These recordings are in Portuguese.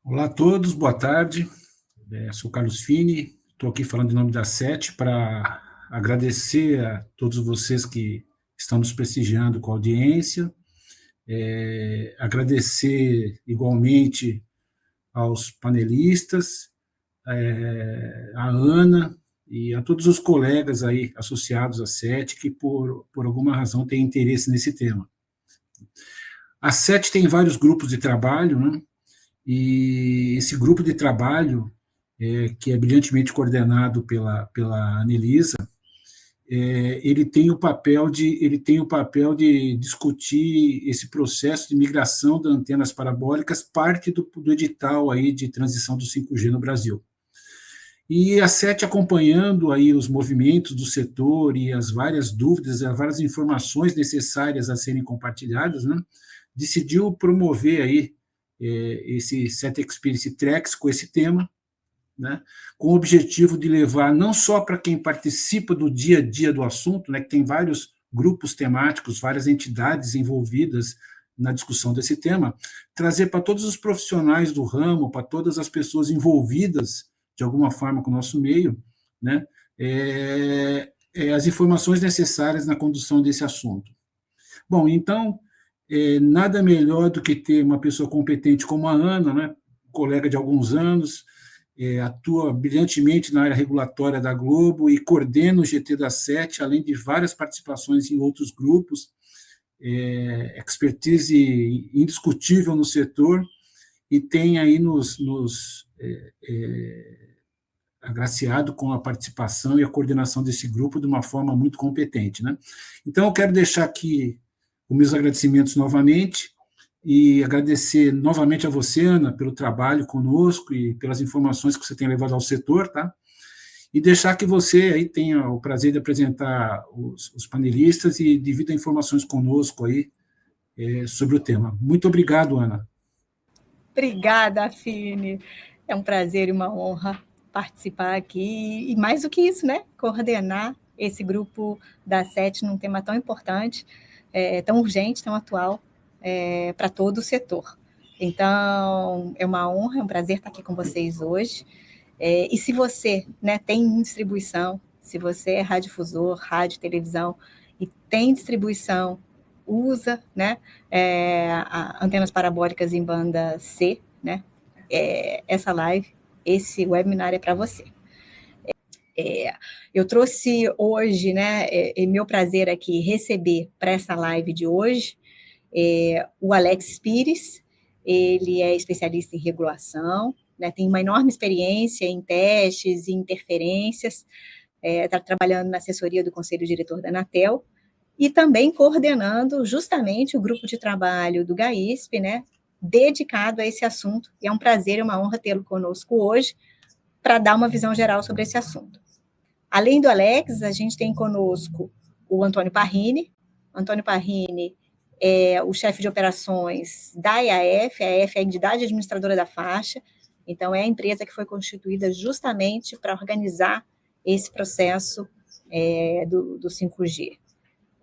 Olá a todos, boa tarde. Sou Carlos Fini, estou aqui falando em nome da SET para agradecer a todos vocês que estão nos prestigiando com a audiência, agradecer igualmente aos panelistas, a Ana e a todos os colegas aí associados à SET que por alguma razão têm interesse nesse tema. A SET tem vários grupos de trabalho, né? E esse grupo de trabalho, que é brilhantemente coordenado pela Anelisa, ele tem o papel de discutir esse processo de migração das antenas parabólicas, parte do edital aí de transição do 5G no Brasil. E a SET, acompanhando aí os movimentos do setor e as várias dúvidas, as várias informações necessárias a serem compartilhadas, né, decidiu promover aí esse SET Experience Tracks com esse tema, né, com o objetivo de levar não só para quem participa do dia a dia do assunto, né, que tem vários grupos temáticos, várias entidades envolvidas na discussão desse tema, trazer para todos os profissionais do ramo, para todas as pessoas envolvidas de alguma forma com o nosso meio, né, as informações necessárias na condução desse assunto. Bom, então, nada melhor do que ter uma pessoa competente como a Ana, né, colega de alguns anos, atua brilhantemente na área regulatória da Globo e coordena o GT da SET, além de várias participações em outros grupos, expertise indiscutível no setor, e tem aí nos agraciado com a participação e a coordenação desse grupo de uma forma muito competente, né? Então, eu quero deixar aqui os meus agradecimentos novamente e agradecer novamente a você, Ana, pelo trabalho conosco e pelas informações que você tem levado ao setor, tá? E deixar que você aí tenha o prazer de apresentar os panelistas e divida informações conosco aí sobre o tema. Muito obrigado, Ana. Obrigada, Fini. É um prazer e uma honra participar aqui, e mais do que isso, né, coordenar esse grupo da SET num tema tão importante, tão urgente, tão atual, para todo o setor. Então, é uma honra, é um prazer estar aqui com vocês hoje. E se você, né, tem distribuição, se você é radiodifusor, rádio, televisão, e tem distribuição, usa, né, antenas parabólicas em banda C, né, essa live, esse webinar é para você. Eu trouxe hoje, né, é meu prazer aqui receber para essa live de hoje o Alex Pires. Ele é especialista em regulação, né, tem uma enorme experiência em testes e interferências, está trabalhando na assessoria do Conselho Diretor da Anatel e também coordenando justamente o grupo de trabalho do GAISP, né, dedicado a esse assunto, e é um prazer e uma honra tê-lo conosco hoje para dar uma visão geral sobre esse assunto. Além do Alex, a gente tem conosco o Antônio Parrini. Antônio Parrini é o chefe de operações da EAF, a EAF é a entidade administradora da faixa, então é a empresa que foi constituída justamente para organizar esse processo do 5G.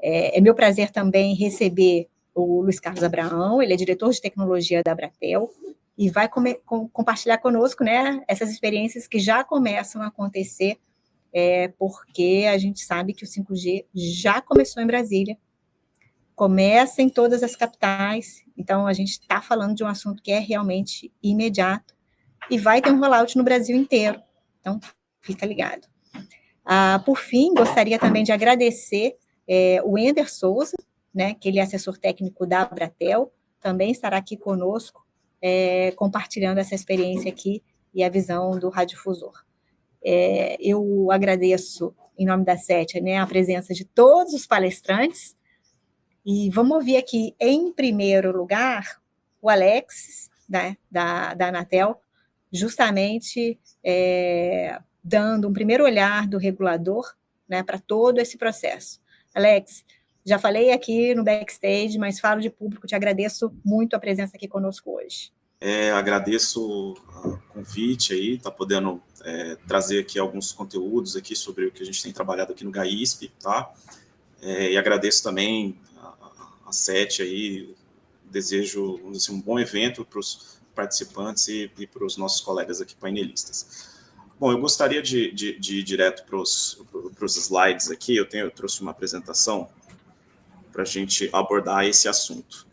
É meu prazer também receber o Luiz Carlos Abraão, ele é diretor de tecnologia da Abratel, e vai compartilhar conosco, né, essas experiências que já começam a acontecer, porque a gente sabe que o 5G já começou em Brasília, começa em todas as capitais, então a gente está falando de um assunto que é realmente imediato, e vai ter um rollout no Brasil inteiro, então fica ligado. Por fim, gostaria também de agradecer o Ender Souza, né, que ele é assessor técnico da Abratel, também estará aqui conosco, compartilhando essa experiência aqui e a visão do radiodifusor. Eu agradeço, em nome da SET, né, a presença de todos os palestrantes, e vamos ouvir aqui, em primeiro lugar, o Alex, né, da Anatel, justamente dando um primeiro olhar do regulador, né, para todo esse processo. Alex, já falei aqui no backstage, mas falo de público, te agradeço muito a presença aqui conosco hoje. Agradeço o convite aí, tá podendo trazer aqui alguns conteúdos aqui sobre o que a gente tem trabalhado aqui no GAISP, tá? E agradeço também a SET aí, desejo, vamos dizer, um bom evento para os participantes e para os nossos colegas aqui painelistas. Bom, eu gostaria de ir direto para os slides aqui. Eu trouxe uma apresentação para a gente abordar esse assunto.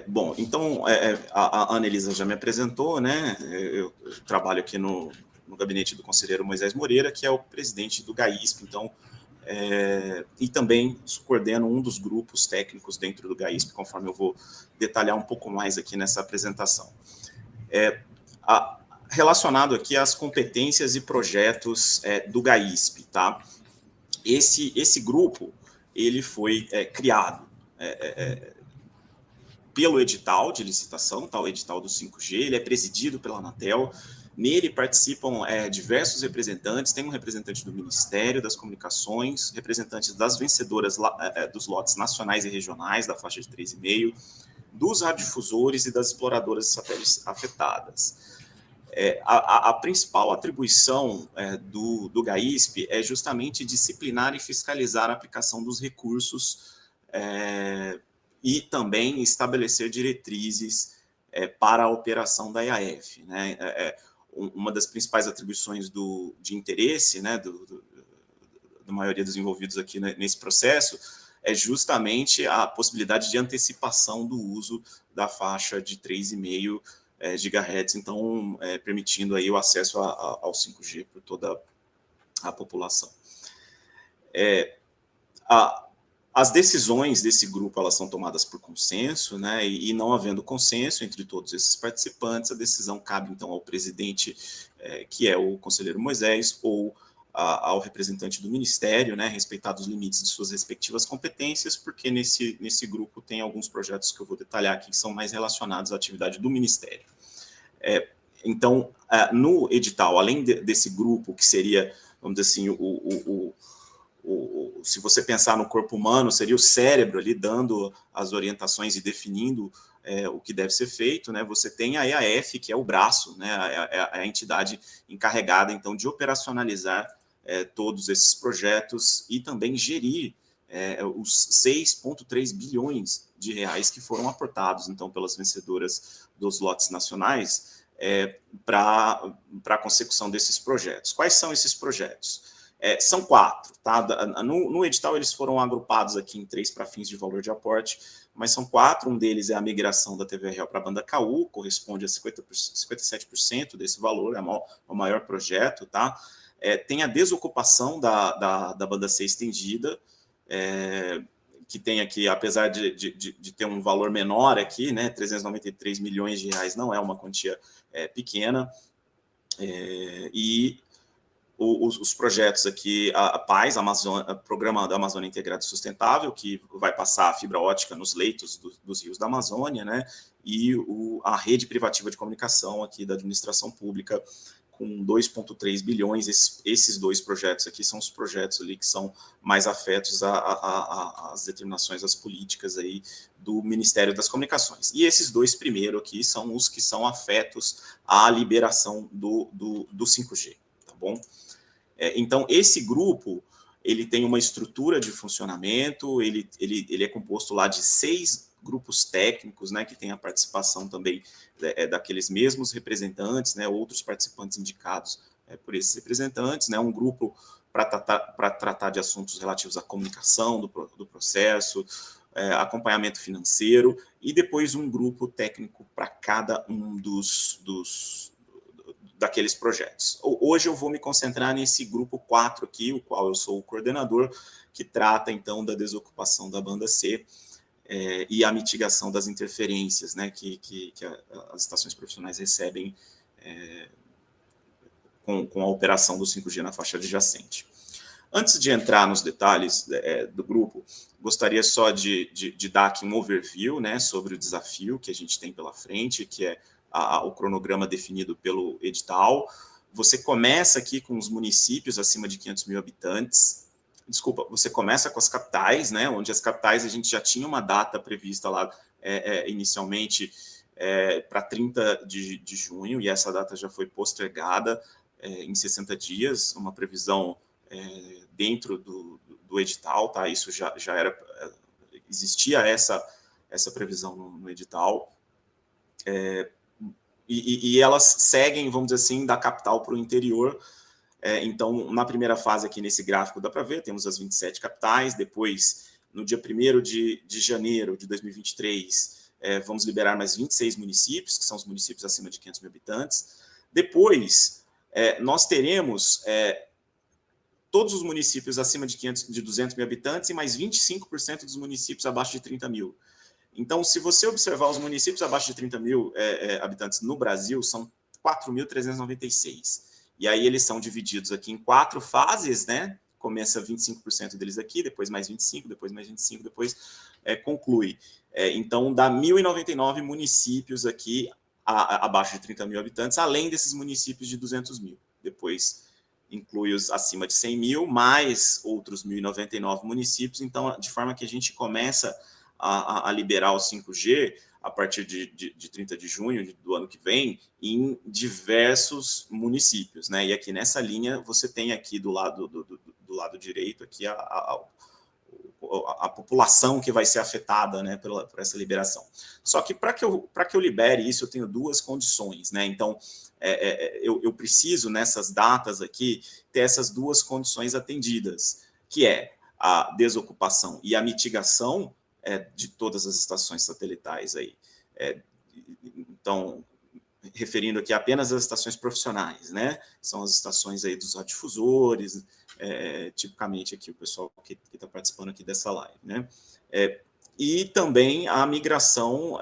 Bom, então, a Anelisa já me apresentou, né? Eu trabalho aqui no gabinete do conselheiro Moisés Moreira, que é o presidente do GAISP, então, e também coordeno um dos grupos técnicos dentro do GAISP, conforme eu vou detalhar um pouco mais aqui nessa apresentação. Relacionado aqui às competências e projetos do GAISP, tá? Esse grupo, ele foi criado pelo edital de licitação, tá? O edital do 5G, ele é presidido pela Anatel. Nele participam diversos representantes, tem um representante do Ministério das Comunicações, representantes das vencedoras dos lotes nacionais e regionais da faixa de 3,5, dos radiodifusores e das exploradoras de satélites afetadas. A principal atribuição do GAISP é justamente disciplinar e fiscalizar a aplicação dos recursos e também estabelecer diretrizes para a operação da IAF, né? Uma das principais atribuições de interesse, né, da maioria dos envolvidos aqui nesse processo, é justamente a possibilidade de antecipação do uso da faixa de 3,5 GHz, então permitindo aí o acesso ao 5G por toda a população. As decisões desse grupo, elas são tomadas por consenso, né, e não havendo consenso entre todos esses participantes, a decisão cabe, então, ao presidente, que é o conselheiro Moisés, ou ao representante do Ministério, né, respeitados os limites de suas respectivas competências, porque nesse grupo tem alguns projetos que eu vou detalhar aqui, que são mais relacionados à atividade do Ministério. Então, no edital, além desse grupo, que seria, vamos dizer assim, se você pensar no corpo humano, seria o cérebro ali dando as orientações e definindo o que deve ser feito, né? Você tem a EAF, que é o braço, né? A entidade encarregada, então, de operacionalizar todos esses projetos e também gerir os 6,3 bilhões de reais que foram aportados, então, pelas vencedoras dos lotes nacionais para a consecução desses projetos. Quais são esses projetos? São 4, tá? No edital eles foram agrupados aqui em 3 para fins de valor de aporte, mas são 4, um deles é a migração da TV Real para a banda KU, corresponde a 57% desse valor, é o maior projeto, tá? Tem a desocupação da banda C estendida, que tem aqui, apesar de ter um valor menor aqui, né, 393 milhões de reais, não é uma quantia pequena, e os projetos aqui, a PAIS, Programa da Amazônia Integrada e Sustentável, que vai passar a fibra ótica nos leitos dos rios da Amazônia, né, e a rede privativa de comunicação aqui da administração pública, com 2,3 bilhões, esses 2 projetos aqui são os projetos ali que são mais afetos às determinações, às políticas aí do Ministério das Comunicações. E esses 2 primeiros aqui são os que são afetos à liberação do 5G, tá bom? Então, esse grupo, ele tem uma estrutura de funcionamento, ele é composto lá de 6 grupos técnicos, né, que tem a participação também daqueles mesmos representantes, né, outros participantes indicados por esses representantes, né, um grupo para tratar de assuntos relativos à comunicação do processo, acompanhamento financeiro, e depois um grupo técnico para cada um daqueles projetos. Hoje eu vou me concentrar nesse grupo 4 aqui, o qual eu sou o coordenador, que trata, então, da desocupação da banda C e a mitigação das interferências, né, que as estações profissionais recebem com a operação do 5G na faixa adjacente. Antes de entrar nos detalhes do grupo, gostaria só de dar aqui um overview, né, sobre o desafio que a gente tem pela frente, que é o cronograma definido pelo edital. Você começa aqui com os municípios acima de 500 mil habitantes. Desculpa, você começa com as capitais, né, onde as capitais a gente já tinha uma data prevista lá inicialmente para 30 de junho, e essa data já foi postergada em 60 dias, uma previsão dentro do edital, tá? Isso já era, existia essa previsão no edital. e elas seguem, vamos dizer assim, da capital para o interior. Então, na primeira fase aqui nesse gráfico dá para ver, temos as 27 capitais, depois, no dia 1º de janeiro de 2023, vamos liberar mais 26 municípios, que são os municípios acima de 500 mil habitantes. Depois, nós teremos todos os municípios acima de 200 mil habitantes e mais 25% dos municípios abaixo de 30 mil. Então, se você observar os municípios abaixo de 30 mil habitantes no Brasil, são 4.396. E aí eles são divididos aqui em 4 fases, né? Começa 25% deles aqui, depois mais 25, depois mais 25, depois conclui. Então, dá 1.099 municípios aqui abaixo de 30 mil habitantes, além desses municípios de 200 mil. Depois inclui os acima de 100 mil, mais outros 1.099 municípios. Então, de forma que a gente começa a liberar o 5G a partir de 30 de junho do ano que vem, em diversos municípios, né? E aqui nessa linha, você tem aqui do lado direito aqui a população que vai ser afetada, né, por essa liberação. Só que para que eu libere isso, eu tenho 2 condições, né? Então, eu preciso, nessas datas aqui, ter essas 2 condições atendidas, que é a desocupação e a mitigação de todas as estações satelitais aí. Então, referindo aqui apenas às estações profissionais, né? São as estações aí dos radiodifusores, tipicamente aqui o pessoal que está participando aqui dessa live, né? E também a migração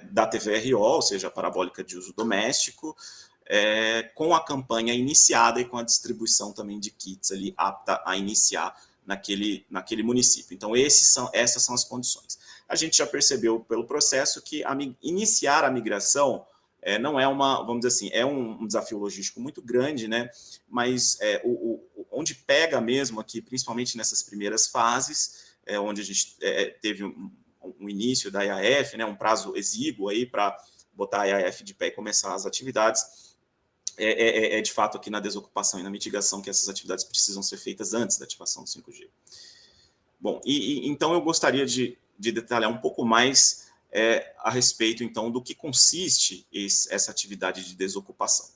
da TVRO, ou seja, a parabólica de uso doméstico, com a campanha iniciada e com a distribuição também de kits ali apta a iniciar naquele município. Então, essas são as condições. A gente já percebeu pelo processo que iniciar a migração não é vamos dizer assim, é um desafio logístico muito grande, né? Mas onde pega mesmo aqui, principalmente nessas primeiras fases, onde a gente teve um início da IAF, né? Um prazo exíguo aí para botar a IAF de pé e começar as atividades, de fato aqui na desocupação e na mitigação que essas atividades precisam ser feitas antes da ativação do 5G. Bom, então eu gostaria de detalhar um pouco mais a respeito, então, do que consiste essa atividade de desocupação.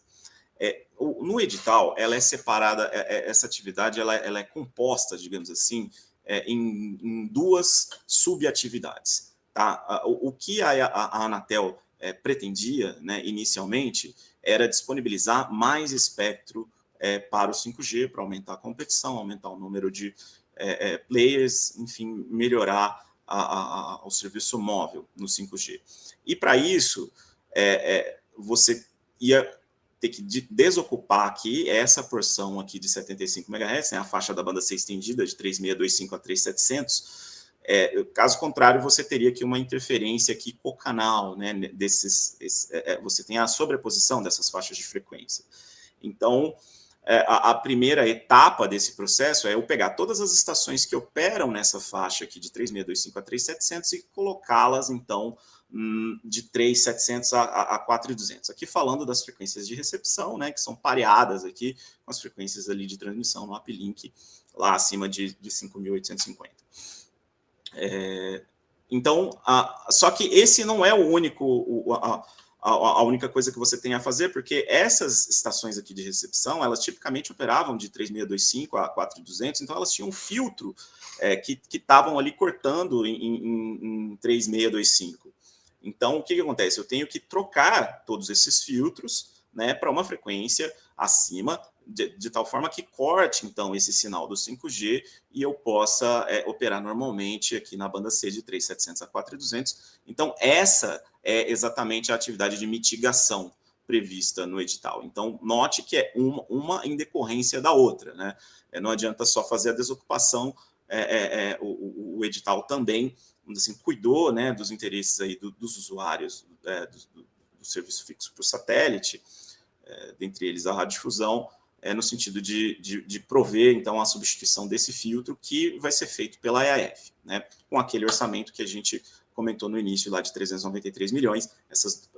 No edital, ela é separada, essa atividade ela é composta, digamos assim, em 2 subatividades. Tá? O que a Anatel pretendia, né, inicialmente, era disponibilizar mais espectro para o 5G, para aumentar a competição, aumentar o número de players, enfim, melhorar o serviço móvel no 5G. E para isso, você ia ter que desocupar aqui essa porção aqui de 75 MHz, né, a faixa da banda C estendida de 3625 a 3700. Caso contrário, você teria aqui uma interferência aqui co-canal, né, você tem a sobreposição dessas faixas de frequência. Então, a primeira etapa desse processo é eu pegar todas as estações que operam nessa faixa aqui de 3625 a 3700 e colocá-las, então, de 3700 a 4200. Aqui falando das frequências de recepção, né, que são pareadas aqui com as frequências ali de transmissão no uplink, lá acima de 5.850. Então, só que esse não é o único, a única coisa que você tem a fazer, porque essas estações aqui de recepção, elas tipicamente operavam de 3625 a 4200, então elas tinham um filtro que estavam ali cortando em 3625. Então, o que acontece? Eu tenho que trocar todos esses filtros, né, para uma frequência acima, de tal forma que corte, então, esse sinal do 5G e eu possa operar normalmente aqui na banda C de 3.700 a 4.200. Então, essa é exatamente a atividade de mitigação prevista no edital. Então, note que é uma em decorrência da outra, né? Não adianta só fazer a desocupação, o edital também, assim, cuidou, né, dos interesses aí dos usuários do serviço fixo por satélite, dentre eles a radiodifusão, no sentido de prover, então, a substituição desse filtro que vai ser feito pela IAF, né, com aquele orçamento que a gente comentou no início, lá de 393 milhões,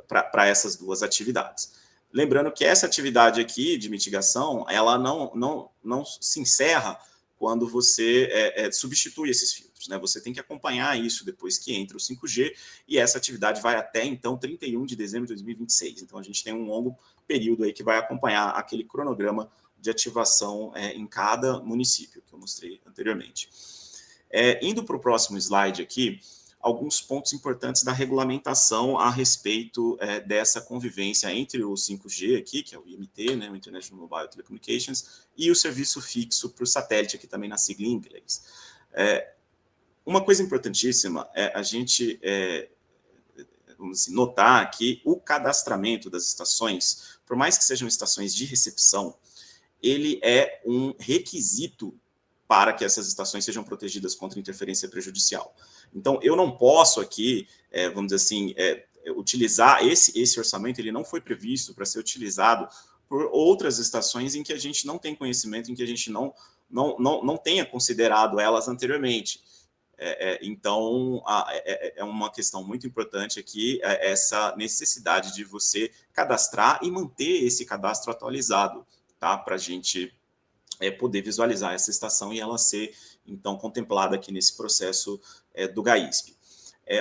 para essas 2 atividades. Lembrando que essa atividade aqui de mitigação, ela não se encerra quando você substitui esses filtros, né? Você tem que acompanhar isso depois que entra o 5G, e essa atividade vai até, então, 31 de dezembro de 2026. Então, a gente tem um longo período aí que vai acompanhar aquele cronograma de ativação em cada município, que eu mostrei anteriormente. Indo para o próximo slide aqui, alguns pontos importantes da regulamentação a respeito dessa convivência entre o 5G aqui, que é o IMT, né, o International Mobile Telecommunications, e o serviço fixo para o satélite, aqui também na sigla em inglês. Uma coisa importantíssima é a gente vamos assim, notar que o cadastramento das estações, por mais que sejam estações de recepção, ele é um requisito para que essas estações sejam protegidas contra interferência prejudicial. Então, eu não posso aqui, vamos dizer assim, utilizar esse orçamento, ele não foi previsto para ser utilizado por outras estações em que a gente não tem conhecimento, em que a gente não tenha considerado elas anteriormente. Então, é uma questão muito importante aqui, essa necessidade de você cadastrar e manter esse cadastro atualizado, tá? Para a gente poder visualizar essa estação e ela ser, então, contemplada aqui nesse processo do GAISP.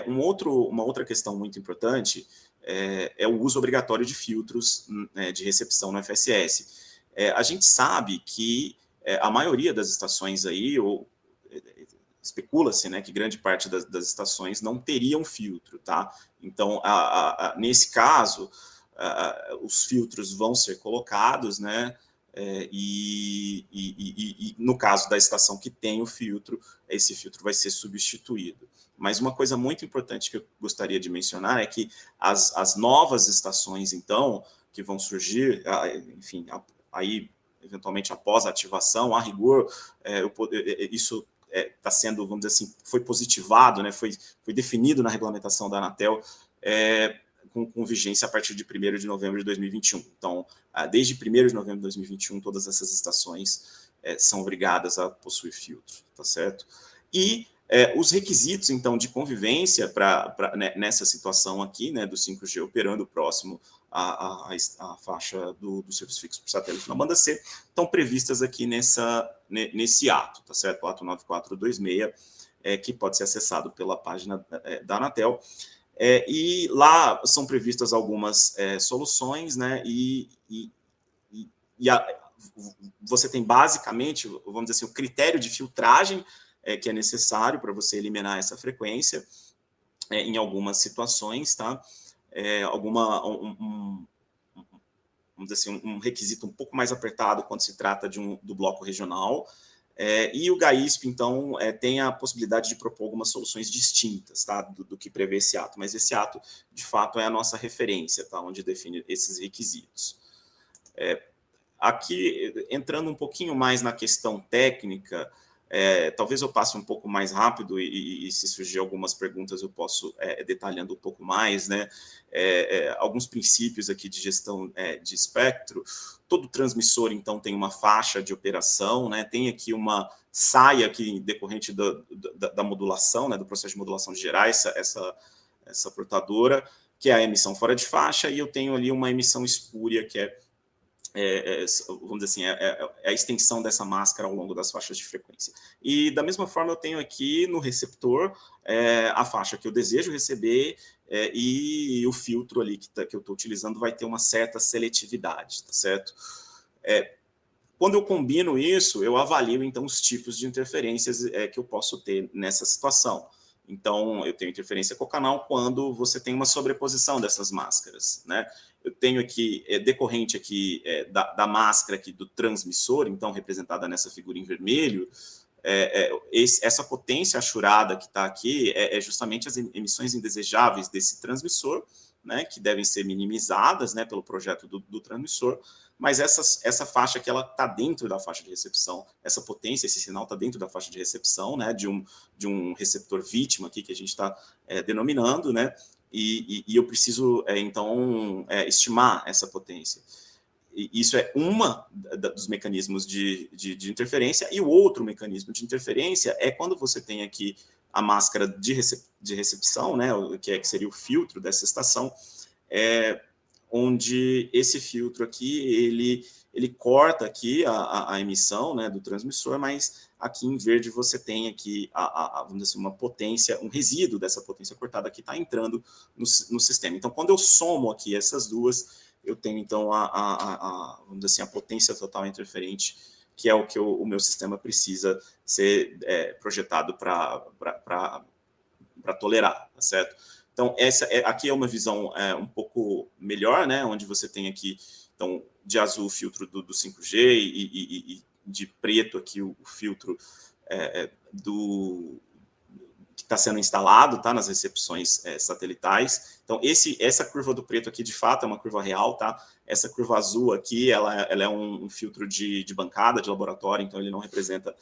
Uma outra questão muito importante é o uso obrigatório de filtros de recepção no FSS. A gente sabe que a maioria das estações aí, especula-se, né, que grande parte das estações não teriam filtro, tá? Então, nesse caso, os filtros vão ser colocados, né? E no caso da estação que tem o filtro, esse filtro vai ser substituído. Mas uma coisa muito importante que eu gostaria de mencionar é que as novas estações, então, que vão surgir, enfim, aí, eventualmente, após a ativação, a rigor, isso está sendo, vamos dizer assim, foi positivado, né, foi definido na regulamentação da Anatel, com vigência a partir de 1º de novembro de 2021. Então, desde 1º de novembro de 2021, todas essas estações são obrigadas a possuir filtro, tá certo? E os requisitos, então, de convivência nessa situação aqui, né, do 5G operando próximo à faixa do serviço fixo por satélite na banda C, estão previstas aqui nesse ato, tá certo? O ato 9426, que pode ser acessado pela página da Anatel. E lá são previstas algumas soluções, né? Você tem basicamente, vamos dizer assim, o critério de filtragem que é necessário para você eliminar essa frequência em algumas situações, tá? Vamos dizer assim, um requisito um pouco mais apertado quando se trata do bloco regional. E o GAISP, então, tem a possibilidade de propor algumas soluções distintas, tá, do que prevê esse ato, mas esse ato, de fato, é a nossa referência, tá, onde define esses requisitos. Aqui, entrando um pouquinho mais na questão técnica, talvez eu passe um pouco mais rápido e se surgir algumas perguntas eu posso detalhando um pouco mais, né? Alguns princípios aqui de gestão de espectro. Todo transmissor, então, tem uma faixa de operação, né? Tem aqui uma saia aqui decorrente da modulação, né? Do processo de modulação de gerar essa portadora, que é a emissão fora de faixa, e eu tenho ali uma emissão espúria, que vamos dizer assim, a extensão dessa máscara ao longo das faixas de frequência. E, da mesma forma, eu tenho aqui no receptor a faixa que eu desejo receber e o filtro ali que eu estou utilizando vai ter uma certa seletividade, tá certo? Quando eu combino isso, eu avalio, então, os tipos de interferências que eu posso ter nessa situação. Então, eu tenho interferência cocanal quando você tem uma sobreposição dessas máscaras, né? Eu tenho aqui, decorrente aqui da máscara aqui do transmissor, então, representada nessa figura em vermelho, essa potência achurada que está aqui é justamente as emissões indesejáveis desse transmissor, né, que devem ser minimizadas, né, pelo projeto do transmissor, mas essa faixa que ela está dentro da faixa de recepção, essa potência, esse sinal está dentro da faixa de recepção, né, de um receptor vítima aqui que a gente está denominando, né, e eu preciso, então, estimar essa potência. E isso é uma dos mecanismos de interferência, e o outro mecanismo de interferência é quando você tem aqui a máscara de recepção, né, que seria o filtro dessa estação, onde esse filtro aqui, ele corta aqui a emissão, né, do transmissor, mas aqui em verde você tem aqui, vamos dizer assim, uma potência, um resíduo dessa potência cortada que está entrando no sistema. Então, quando eu somo aqui essas duas, eu tenho, então, vamos dizer assim, a potência total interferente, que é o que o meu sistema precisa ser projetado para tolerar, tá certo? Então, aqui é uma visão um pouco melhor, né, onde você tem aqui, então, de azul o filtro do 5G e de preto aqui o filtro que está sendo instalado, tá, nas recepções satelitais. Então, essa curva do preto aqui, de fato, é uma curva real, tá? Essa curva azul aqui, ela é um filtro de bancada, de laboratório, então ele não representa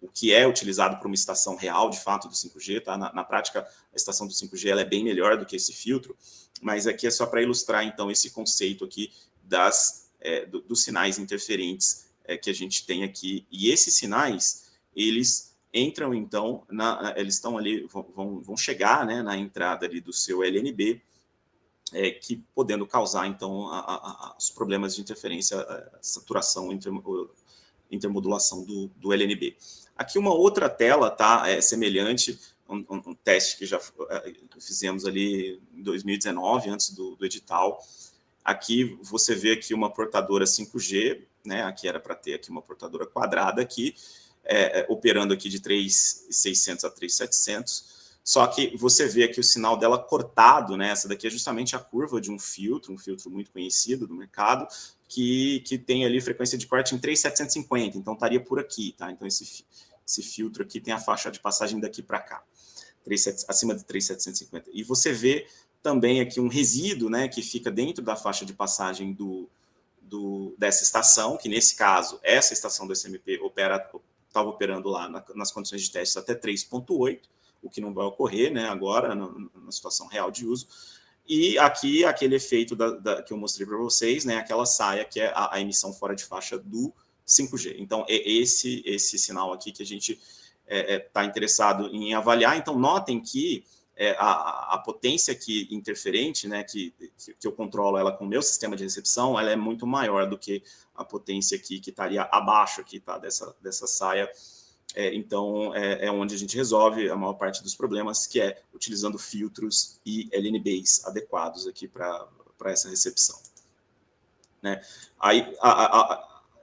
o que é utilizado para uma estação real, de fato, do 5G, tá? Na prática, a estação do 5G ela é bem melhor do que esse filtro, mas aqui é só para ilustrar, então, esse conceito aqui dos sinais interferentes que a gente tem aqui. E esses sinais, eles entram, então, eles estão ali, vão chegar, né, na entrada ali do seu LNB, que podendo causar, então, os problemas de interferência, saturação, intermodulação do LNB. Aqui uma outra tela, tá, semelhante, um teste que já fizemos ali em 2019, antes do edital. Aqui você vê aqui uma portadora 5G, né, aqui era para ter aqui uma portadora quadrada aqui, operando aqui de 3.600 a 3.700, só que você vê aqui o sinal dela cortado, né, essa daqui é justamente a curva de um filtro muito conhecido do mercado, que tem ali frequência de corte em 3.750, então estaria por aqui, tá? Então esse filtro aqui tem a faixa de passagem daqui para cá, acima de 3.750. E você vê também aqui um resíduo, né, que fica dentro da faixa de passagem dessa estação, que nesse caso, essa estação do SMP estava operando lá nas condições de testes até 3.8, o que não vai ocorrer, né, agora, na situação real de uso. E aqui, aquele efeito que eu mostrei para vocês, né, aquela saia que é a emissão fora de faixa do 5G. Então, é esse sinal aqui que a gente está interessado em avaliar. Então, notem que a potência aqui interferente, né, que eu controlo ela com o meu sistema de recepção, ela é muito maior do que a potência aqui que estaria abaixo aqui, tá, dessa saia. Então, é onde a gente resolve a maior parte dos problemas, que é utilizando filtros e LNBs adequados aqui para essa recepção. Né? Aí,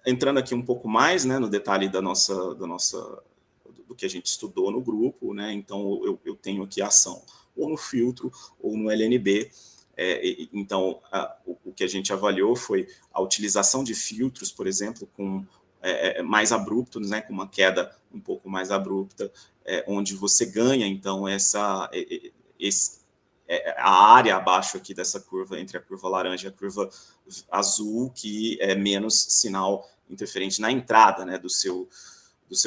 entrando aqui um pouco mais, né, no detalhe do que a gente estudou no grupo, né? Então, eu tenho aqui a ação ou no filtro ou no LNB. Então, o que a gente avaliou foi a utilização de filtros, por exemplo, com mais abruptos, né, com uma queda um pouco mais abrupta, onde você ganha, então, a área abaixo aqui dessa curva, entre a curva laranja e a curva azul, que é menos sinal interferente na entrada, né, do seu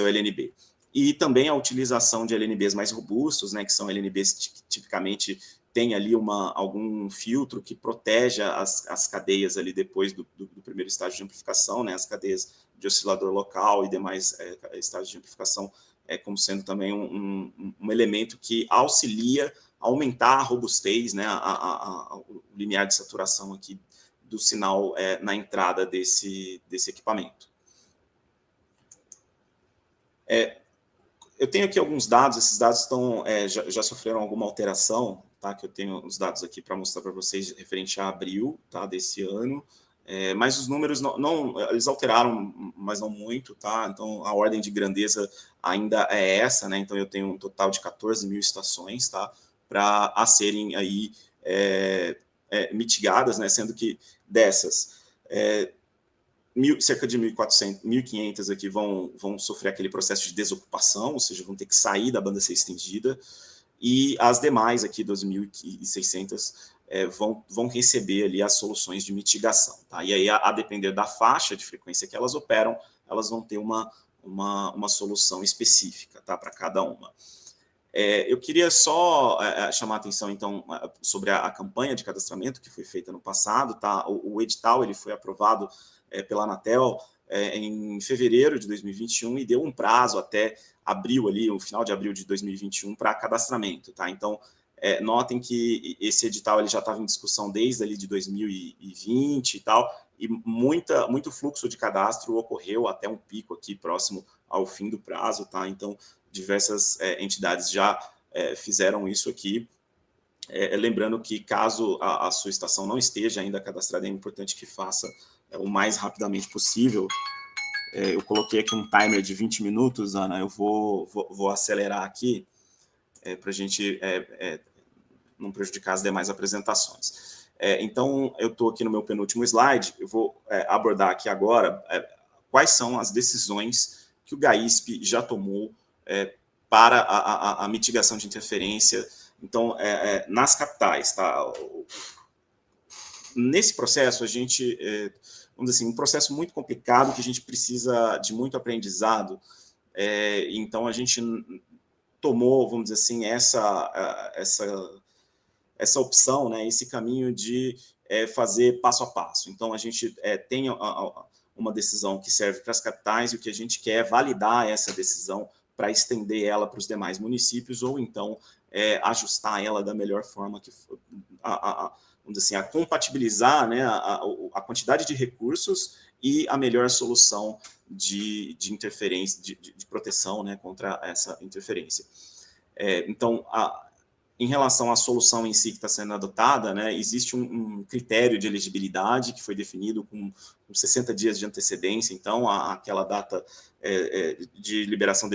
LNB. E também a utilização de LNBs mais robustos, né, que são LNBs que tipicamente tem ali algum filtro que proteja as cadeias ali depois do primeiro estágio de amplificação, né, as cadeias de oscilador local e demais estágios de amplificação, como sendo também um elemento que auxilia a aumentar a robustez, né, o limiar de saturação aqui do sinal na entrada desse equipamento. Eu tenho aqui alguns dados, esses dados já sofreram alguma alteração, tá? Que eu tenho os dados aqui para mostrar para vocês referente a abril, tá, desse ano, mas os números eles alteraram, mas não muito, tá? Então a ordem de grandeza ainda é essa, né? Então eu tenho um total de 14 mil estações, tá? Para serem aí mitigadas, né? Sendo que dessas cerca de 1.400, 1.500 aqui vão sofrer aquele processo de desocupação, ou seja, vão ter que sair da banda C estendida, e as demais aqui, 12.600, vão receber ali as soluções de mitigação, tá? E aí, a depender da faixa de frequência que elas operam, elas vão ter uma solução específica, tá, para cada uma. Eu queria só chamar a atenção, então, sobre a campanha de cadastramento que foi feita no passado, tá? O edital ele foi aprovado pela Anatel em fevereiro de 2021 e deu um prazo até abril ali, o final de abril de 2021 para cadastramento, tá? Então, notem que esse edital ele já estava em discussão desde ali de 2020 e tal, e muito fluxo de cadastro ocorreu até um pico aqui próximo ao fim do prazo, tá? Então, diversas entidades já fizeram isso aqui. Lembrando que, caso a sua estação não esteja ainda cadastrada, é importante que faça o mais rapidamente possível. Eu coloquei aqui um timer de 20 minutos, Ana, eu vou acelerar aqui para a gente não prejudicar as demais apresentações. Então, eu estou aqui no meu penúltimo slide, eu vou abordar aqui agora quais são as decisões que o GAISP já tomou para a mitigação de interferência. Então, nas capitais, tá? Nesse processo, a gente, vamos dizer assim, um processo muito complicado que a gente precisa de muito aprendizado. Então, a gente tomou, vamos dizer assim, essa opção, né, esse caminho de fazer passo a passo. Então, a gente tem uma decisão que serve para as capitais e o que a gente quer é validar essa decisão para estender ela para os demais municípios ou, então, ajustar ela da melhor forma que for, vamos dizer assim, a compatibilizar, né, a quantidade de recursos e a melhor solução de interferência, de proteção, né, contra essa interferência. Então, em relação à solução em si que está sendo adotada, né, existe um critério de elegibilidade que foi definido com 60 dias de antecedência, então, aquela data de liberação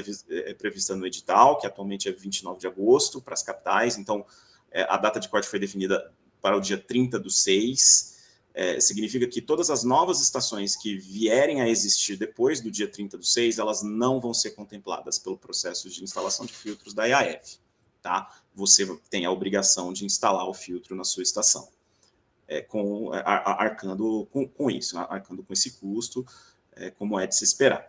prevista no edital, que atualmente é 29 de agosto, para as capitais. Então, a data de corte foi definida para o dia 30/6, significa que todas as novas estações que vierem a existir depois do dia 30/6, elas não vão ser contempladas pelo processo de instalação de filtros da EAF. Tá? Você tem a obrigação de instalar o filtro na sua estação, arcando com isso, né? Arcando com esse custo, como é de se esperar.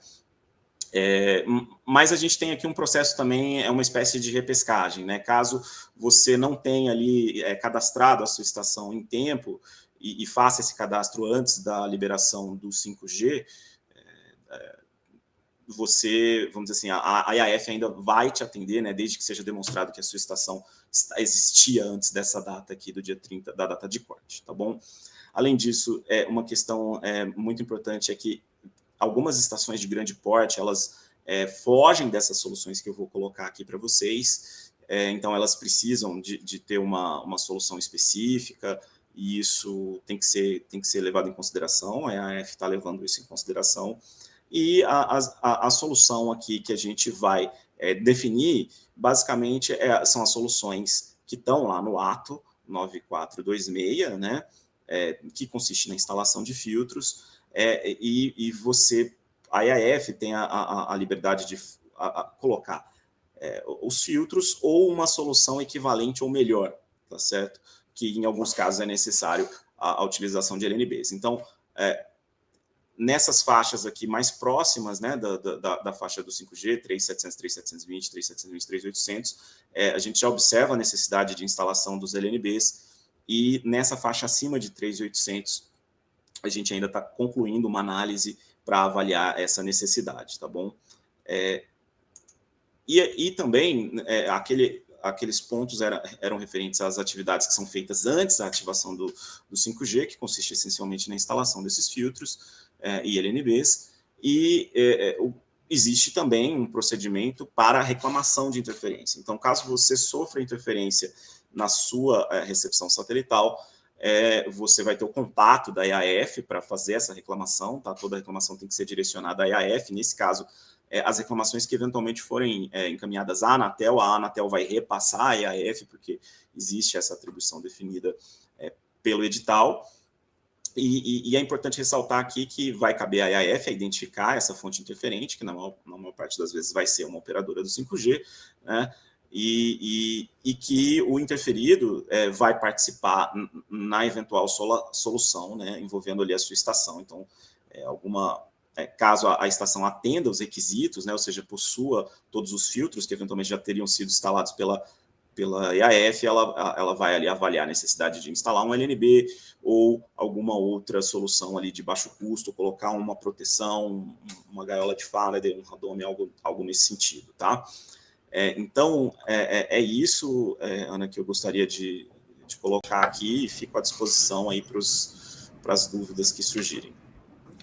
Mas a gente tem aqui um processo também, uma espécie de repescagem, né? Caso você não tenha ali cadastrado a sua estação em tempo e faça esse cadastro antes da liberação do 5G, você, vamos dizer assim, a EAF ainda vai te atender, né, desde que seja demonstrado que a sua estação existia antes dessa data aqui, do dia 30, da data de corte, tá bom? Além disso, uma questão muito importante é que algumas estações de grande porte, elas fogem dessas soluções que eu vou colocar aqui para vocês, então elas precisam de ter uma solução específica, e isso tem que ser levado em consideração, a EAF está levando isso em consideração. E a solução aqui que a gente vai definir, basicamente, são as soluções que estão lá no ato 9426, né, que consiste na instalação de filtros, e a EAF tem a liberdade de colocar os filtros ou uma solução equivalente ou melhor, tá certo? Que em alguns casos é necessário a utilização de LNBs. Então, nessas faixas aqui mais próximas, né, da faixa do 5G, 3700, 3720, 3720, 3800, a gente já observa a necessidade de instalação dos LNBs, e nessa faixa acima de 3800, a gente ainda está concluindo uma análise para avaliar essa necessidade, tá bom? E também, aqueles pontos eram referentes às atividades que são feitas antes da ativação do 5G, que consiste essencialmente na instalação desses filtros, e LNBs, e existe também um procedimento para reclamação de interferência. Então, caso você sofra interferência na sua recepção satelital, você vai ter o contato da EAF para fazer essa reclamação, tá? Toda reclamação tem que ser direcionada à EAF. Nesse caso, as reclamações que eventualmente forem encaminhadas à Anatel, a Anatel vai repassar a EAF, porque existe essa atribuição definida pelo edital. E é importante ressaltar aqui que vai caber à EAF a identificar essa fonte interferente, que na maior parte das vezes vai ser uma operadora do 5G, né? E que o interferido vai participar na eventual solução, né, envolvendo ali a sua estação. Então, caso a estação atenda os requisitos, né, ou seja, possua todos os filtros que eventualmente já teriam sido instalados pela EAF, ela vai ali avaliar a necessidade de instalar um LNB ou alguma outra solução ali de baixo custo, colocar uma proteção, uma gaiola de Faraday, um radome, algo nesse sentido, tá? Então, é isso, Ana, que eu gostaria de colocar aqui, e fico à disposição aí para as dúvidas que surgirem.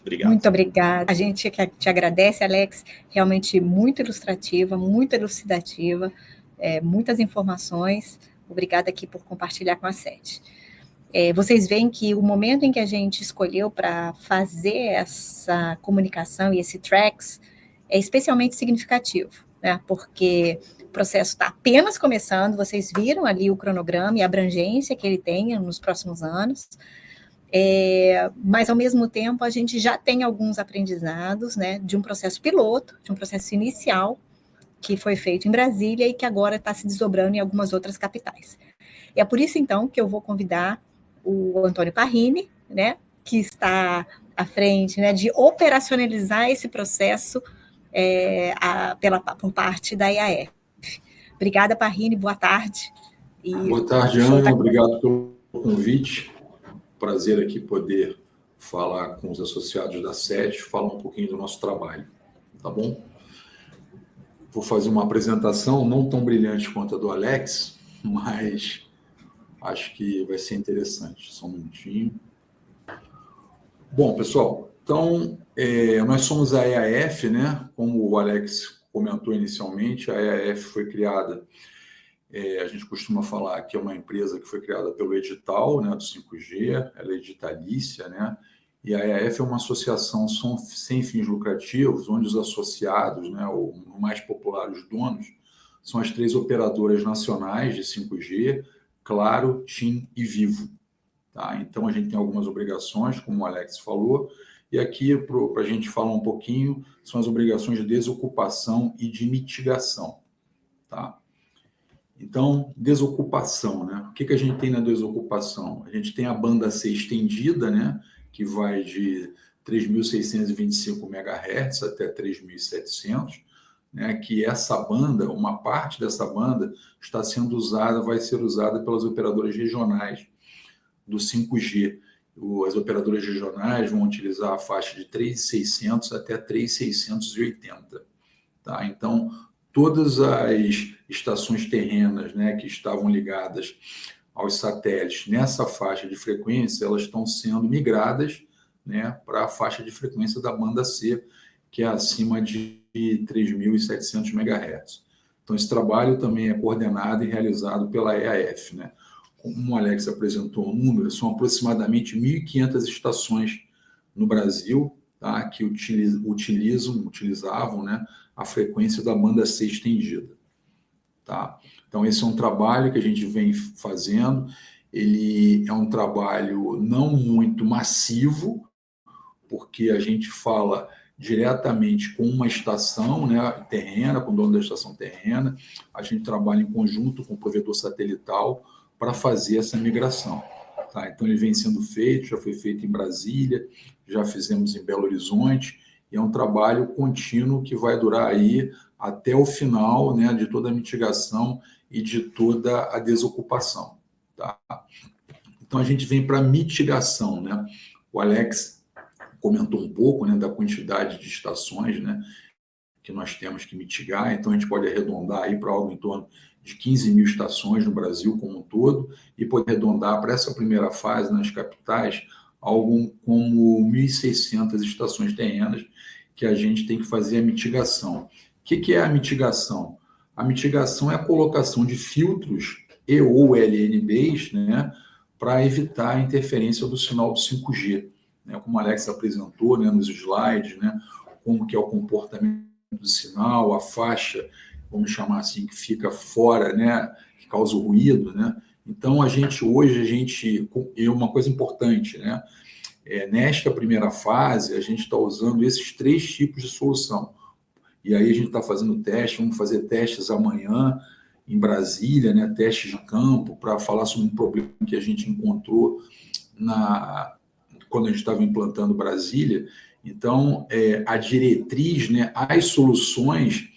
Obrigado. Muito obrigada. A gente te agradece, Alex, realmente muito ilustrativa, muito elucidativa, muitas informações. Obrigada aqui por compartilhar com a SET. Vocês veem que o momento em que a gente escolheu para fazer essa comunicação e esse tracks é especialmente significativo, né? Porque o processo está apenas começando, vocês viram ali o cronograma e a abrangência que ele tem nos próximos anos, mas, ao mesmo tempo, a gente já tem alguns aprendizados, né, de um processo piloto, de um processo inicial, que foi feito em Brasília e que agora está se desdobrando em algumas outras capitais. E é por isso, então, que eu vou convidar o Antônio Parrini, né, que está à frente, né, de operacionalizar esse processo por parte da IAF. Obrigada, Parrini, boa tarde. Boa tarde, Ana, obrigado pelo convite. Prazer aqui poder falar com os associados da SET, falar um pouquinho do nosso trabalho, tá bom? Vou fazer uma apresentação não tão brilhante quanto a do Alex, mas acho que vai ser interessante. Só um minutinho. Bom, pessoal, então, nós somos a EAF, né? Como o Alex comentou inicialmente, a EAF foi criada, a gente costuma falar que é uma empresa que foi criada pelo edital, né, do 5G, ela é editalícia, né? E a EAF é uma associação sem fins lucrativos, onde os associados, né, ou o mais popular, os donos, são as 3 operadoras nacionais de 5G, Claro, TIM e Vivo. Tá? Então, a gente tem algumas obrigações, como o Alex falou, e aqui, para a gente falar um pouquinho, são as obrigações de desocupação e de mitigação. Tá? Então, desocupação, né? O que a gente tem na desocupação? A gente tem a banda C estendida, né? Que vai de 3.625 MHz até 3.700, né? Que essa banda, uma parte dessa banda, está sendo usada, vai ser usada pelas operadoras regionais do 5G. As operadoras regionais vão utilizar a faixa de 3.600 até 3.680. Tá? Então, todas as estações terrenas, né, que estavam ligadas aos satélites nessa faixa de frequência, elas estão sendo migradas, né, para a faixa de frequência da banda C, que é acima de 3.700 MHz. Então, esse trabalho também é coordenado e realizado pela EAF, né? Como o Alex apresentou o número, são aproximadamente 1.500 estações no Brasil, tá, que utilizavam, né, a frequência da banda C estendida. Tá? Então, esse é um trabalho que a gente vem fazendo. Ele é um trabalho não muito massivo, porque a gente fala diretamente com uma estação, né, terrena, com o dono da estação terrena. A gente trabalha em conjunto com o provedor satelital para fazer essa migração. Tá? Então, ele vem sendo feito, já foi feito em Brasília, já fizemos em Belo Horizonte, e é um trabalho contínuo que vai durar aí até o final, né, de toda a mitigação e de toda a desocupação. Tá? Então, a gente vem para a mitigação, né? O Alex comentou um pouco, né, da quantidade de estações, né, que nós temos que mitigar, então a gente pode arredondar aí para algo em torno de 15 mil estações no Brasil como um todo, e pode arredondar para essa primeira fase nas capitais algo como 1.600 estações terrenas que a gente tem que fazer a mitigação. O que é a mitigação? A mitigação é a colocação de filtros e ou LNBs, né, para evitar a interferência do sinal do 5G. Né, como o Alex apresentou, né, nos slides, né, como que é o comportamento do sinal, a faixa, vamos chamar assim, que fica fora, né, que causa o ruído, né? Então, hoje, uma coisa importante, né? Nesta primeira fase, a gente está usando esses 3 tipos de solução. E aí a gente está fazendo teste, vamos fazer testes amanhã em Brasília, né? Testes de campo, para falar sobre um problema que a gente encontrou quando a gente estava implantando Brasília. Então, a diretriz, né, as soluções,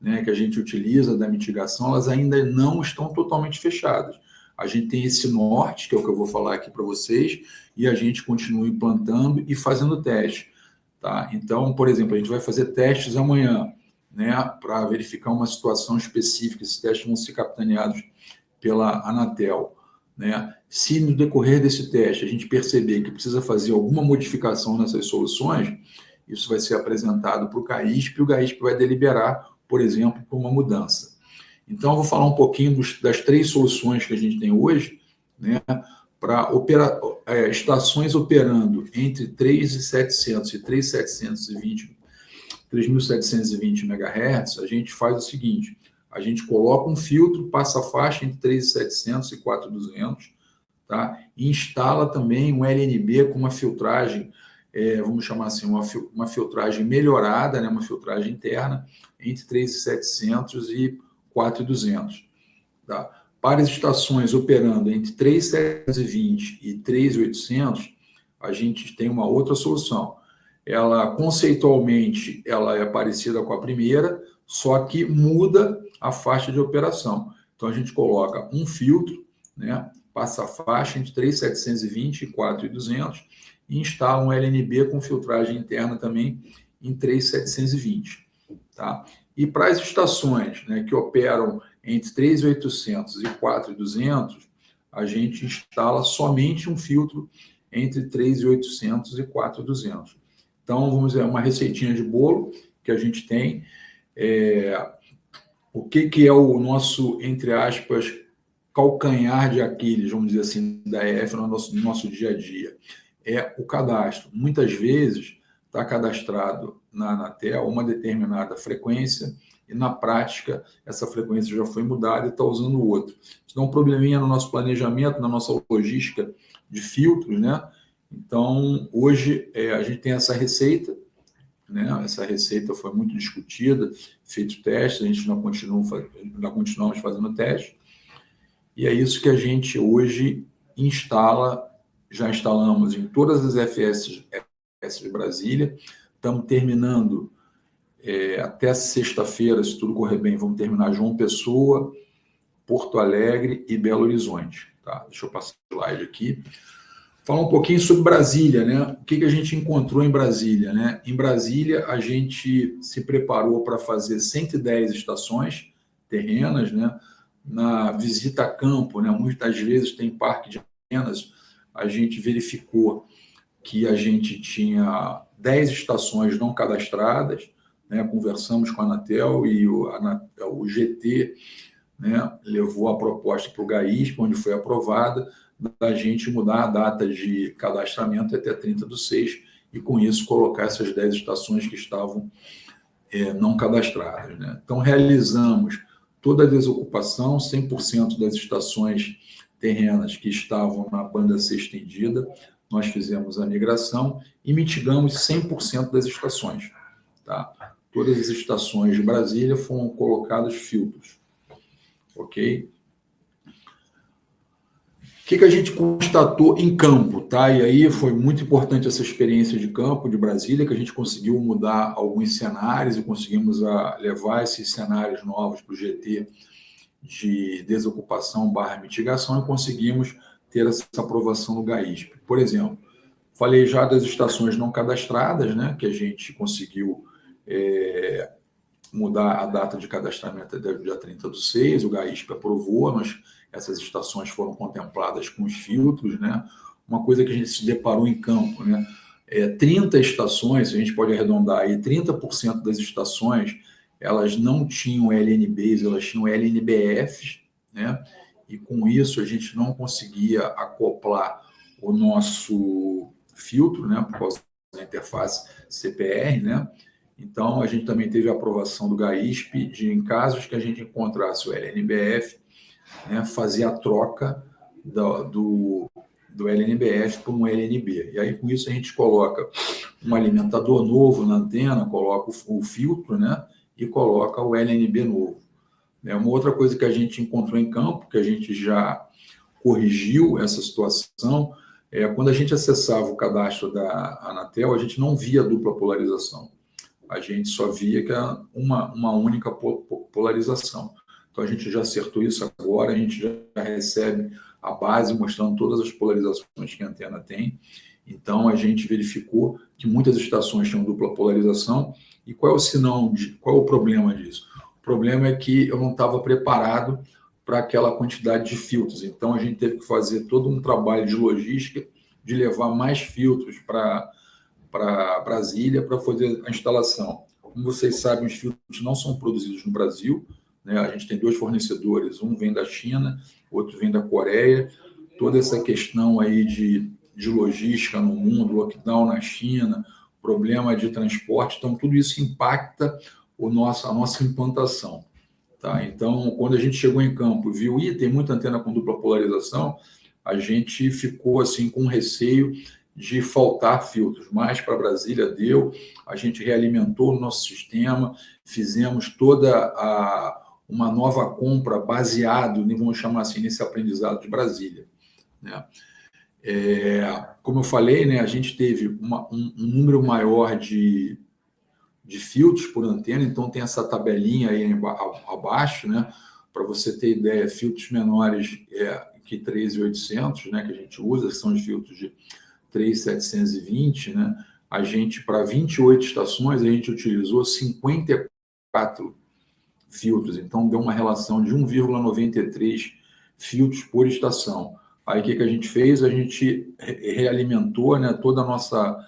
né, que a gente utiliza da mitigação, elas ainda não estão totalmente fechadas. A gente tem esse norte, que é o que eu vou falar aqui para vocês, e a gente continua implantando e fazendo teste. Tá? Então, por exemplo, a gente vai fazer testes amanhã né, para verificar uma situação específica. Esses testes vão ser capitaneados pela Anatel, né? Se no decorrer desse teste a gente perceber que precisa fazer alguma modificação nessas soluções, isso vai ser apresentado para o GAISP e o GAISP vai deliberar, por exemplo, por uma mudança. Então, eu vou falar um pouquinho das 3 soluções que a gente tem hoje, né, para estações operando entre 3.700 e 3.720 MHz. A gente faz o seguinte: a gente coloca um filtro, passa a faixa entre 3.700 e 4.200, tá? E instala também um LNB com uma filtragem, vamos chamar assim, uma filtragem melhorada, né? Uma filtragem interna, entre 3.700 e 4.200. Tá? Para as estações operando entre 3.720 e 3.800, a gente tem uma outra solução. Ela, conceitualmente, ela é parecida com a primeira, só que muda a faixa de operação. Então, a gente coloca um filtro, né, passa a faixa entre 3.720 e 4.200 e instala um LNB com filtragem interna também em 3.720. Tá? E para as estações, né, que operam entre 3.800 e 4.200, a gente instala somente um filtro entre 3.800 e 4.200. Então, vamos dizer, uma receitinha de bolo que a gente tem. O que é o nosso, entre aspas, calcanhar de Aquiles, vamos dizer assim, da EF no nosso dia a dia? É o cadastro. Muitas vezes está cadastrado na Anatel uma determinada frequência e, na prática, essa frequência já foi mudada e está usando outro. Isso dá um probleminha no nosso planejamento, na nossa logística de filtros, né? Então, hoje, a gente tem essa receita, né? Essa receita foi muito discutida, feito teste, a gente ainda continuamos fazendo teste, e é isso que a gente hoje instala, já instalamos em todas as FS de Brasília, estamos terminando até sexta-feira, se tudo correr bem, vamos terminar João Pessoa, Porto Alegre e Belo Horizonte. Tá? Deixa eu passar o slide aqui. Falar um pouquinho sobre Brasília, né? O que a gente encontrou em Brasília, né? Em Brasília, a gente se preparou para fazer 110 estações terrenas, né? Na visita a campo, né? Muitas vezes tem parque de antenas, a gente verificou que a gente tinha 10 estações não cadastradas, né? Conversamos com a Anatel e o GT, né? Levou a proposta para o GAISP, onde foi aprovada, da gente mudar a data de cadastramento até 30/6 e, com isso, colocar essas 10 estações que estavam não cadastradas, né? Então, realizamos toda a desocupação, 100% das estações terrenas que estavam na banda C estendida, nós fizemos a migração e mitigamos 100% das estações. Tá? Todas as estações de Brasília foram colocados filtros. Ok? O que a gente constatou em campo, tá? E aí foi muito importante essa experiência de campo de Brasília, que a gente conseguiu mudar alguns cenários e conseguimos levar esses cenários novos para o GT de desocupação / mitigação e conseguimos ter essa aprovação no GAISP. Por exemplo, falei já das estações não cadastradas, né? Que a gente conseguiu mudar a data de cadastramento até o dia 30/6, o GAISP aprovou, essas estações foram contempladas com os filtros, né? Uma coisa que a gente se deparou em campo, né? 30 estações, a gente pode arredondar aí, 30% das estações, elas não tinham LNBs, elas tinham LNBFs, né? E com isso a gente não conseguia acoplar o nosso filtro, né? Por causa da interface CPR, né? Então, a gente também teve a aprovação do GAISP em casos que a gente encontrasse o LNBF, né, fazer a troca do LNBF por um LNB. E aí, com isso, a gente coloca um alimentador novo na antena, coloca o filtro, né, e coloca o LNB novo. Uma outra coisa que a gente encontrou em campo, que a gente já corrigiu essa situação, quando a gente acessava o cadastro da Anatel, a gente não via dupla polarização. A gente só via que era uma única polarização. Então, a gente já acertou isso agora, a gente já recebe a base mostrando todas as polarizações que a antena tem. Então, a gente verificou que muitas estações tinham dupla polarização. E qual é o problema disso? O problema é que eu não estava preparado para aquela quantidade de filtros. Então, a gente teve que fazer todo um trabalho de logística, de levar mais filtros para Brasília para fazer a instalação. Como vocês sabem, os filtros não são produzidos no Brasil, né? A gente tem 2 fornecedores, um vem da China, outro vem da Coreia. Toda essa questão aí de logística no mundo, lockdown na China, problema de transporte, então tudo isso impacta a nossa implantação. Tá? Então, quando a gente chegou em campo e viu, tem muita antena com dupla polarização, a gente ficou assim com receio de faltar filtros, mas para Brasília deu, a gente realimentou o nosso sistema, fizemos toda uma nova compra baseado, vamos chamar assim, nesse aprendizado de Brasília, né? Como eu falei, né, a gente teve um número maior de filtros por antena, então tem essa tabelinha aí abaixo, né, para você ter ideia, filtros menores que 3.800, né, que a gente usa, são os filtros de 3.720, né, a gente, para 28 estações, a gente utilizou 54 filtros, então deu uma relação de 1,93 filtros por estação. Aí o que a gente fez? A gente realimentou, né, toda a nossa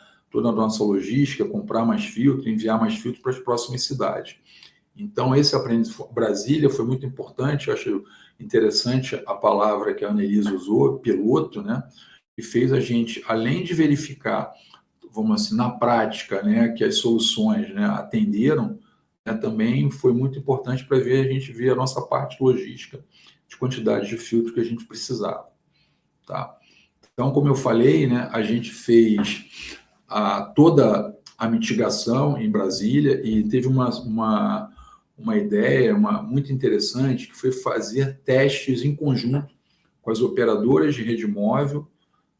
logística, comprar mais filtros, enviar mais filtros para as próximas cidades. Então, esse aprendizado Brasília foi muito importante, eu acho interessante a palavra que a Annelise usou, piloto, né, e fez a gente, além de verificar, vamos assim, na prática, né, que as soluções, né, atenderam, né, também foi muito importante para a gente ver a nossa parte logística de quantidade de filtros que a gente precisava. Tá? Então, como eu falei, né, a gente fez toda a mitigação em Brasília e teve uma ideia muito interessante, que foi fazer testes em conjunto com as operadoras de rede móvel,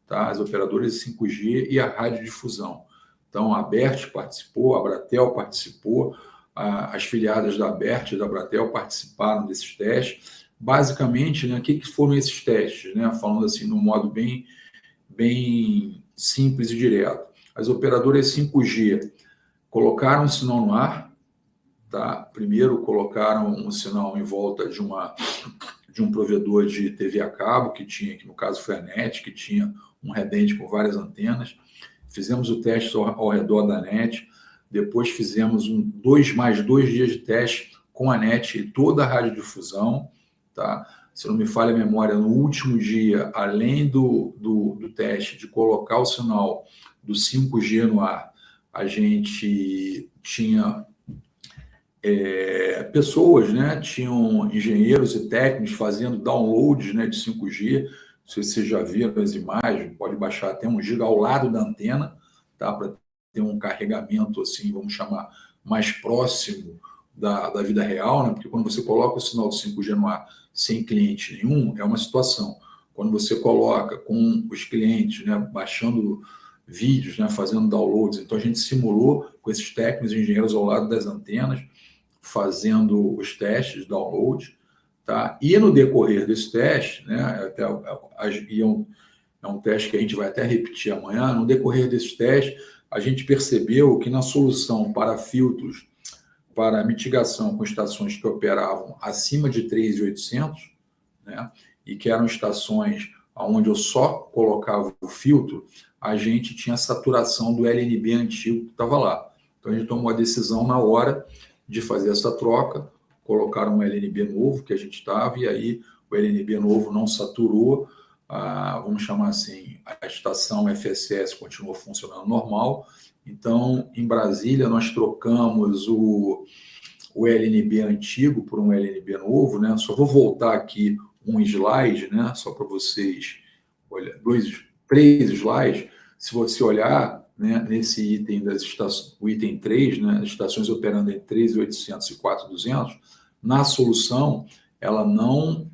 tá? As operadoras de 5G e a radiodifusão. Então, a ABERT participou, a Abratel participou, as filiadas da ABERT e da Abratel participaram desses testes. Basicamente, né, o que foram esses testes, né? Falando assim, no modo bem simples e direto. As operadoras 5G colocaram um sinal no ar, tá? Primeiro colocaram um sinal em volta de um provedor de TV a cabo, que no caso foi a NET, que tinha um redente com várias antenas. Fizemos o teste ao redor da NET, depois fizemos mais 2 dias de teste com a NET e toda a radiodifusão. Tá? Se não me falha a memória, no último dia, além do teste de colocar o sinal do 5G no ar, a gente tinha pessoas, né? Tinham engenheiros e técnicos fazendo downloads, né, de 5G. Não sei se vocês já viram as imagens, pode baixar até 1 GB ao lado da antena, tá? Para ter um carregamento, assim, vamos chamar, mais próximo da vida real, né? Porque quando você coloca o sinal do 5G no ar sem cliente nenhum, é uma situação. Quando você coloca com os clientes, né, baixando vídeos, né, fazendo downloads, então a gente simulou com esses técnicos e engenheiros ao lado das antenas, fazendo os testes, download, tá? E no decorrer desse teste, né, é um teste que a gente vai até repetir amanhã, no decorrer desse teste, a gente percebeu que na solução para filtros para mitigação com estações que operavam acima de 3.800, né, e que eram estações onde eu só colocava o filtro, a gente tinha saturação do LNB antigo que estava lá. Então, a gente tomou a decisão na hora de fazer essa troca, colocar um LNB novo que a gente estava, e aí o LNB novo não saturou, vamos chamar assim, a estação FSS continuou funcionando normal. Então, em Brasília, nós trocamos o LNB antigo por um LNB novo, né? Só vou voltar aqui um slide, né? Só para vocês olhar, 3 slides. Se você olhar, né, nesse item das estações, o item 3, né, as estações operando em 3.800 e 4.200, na solução, ela não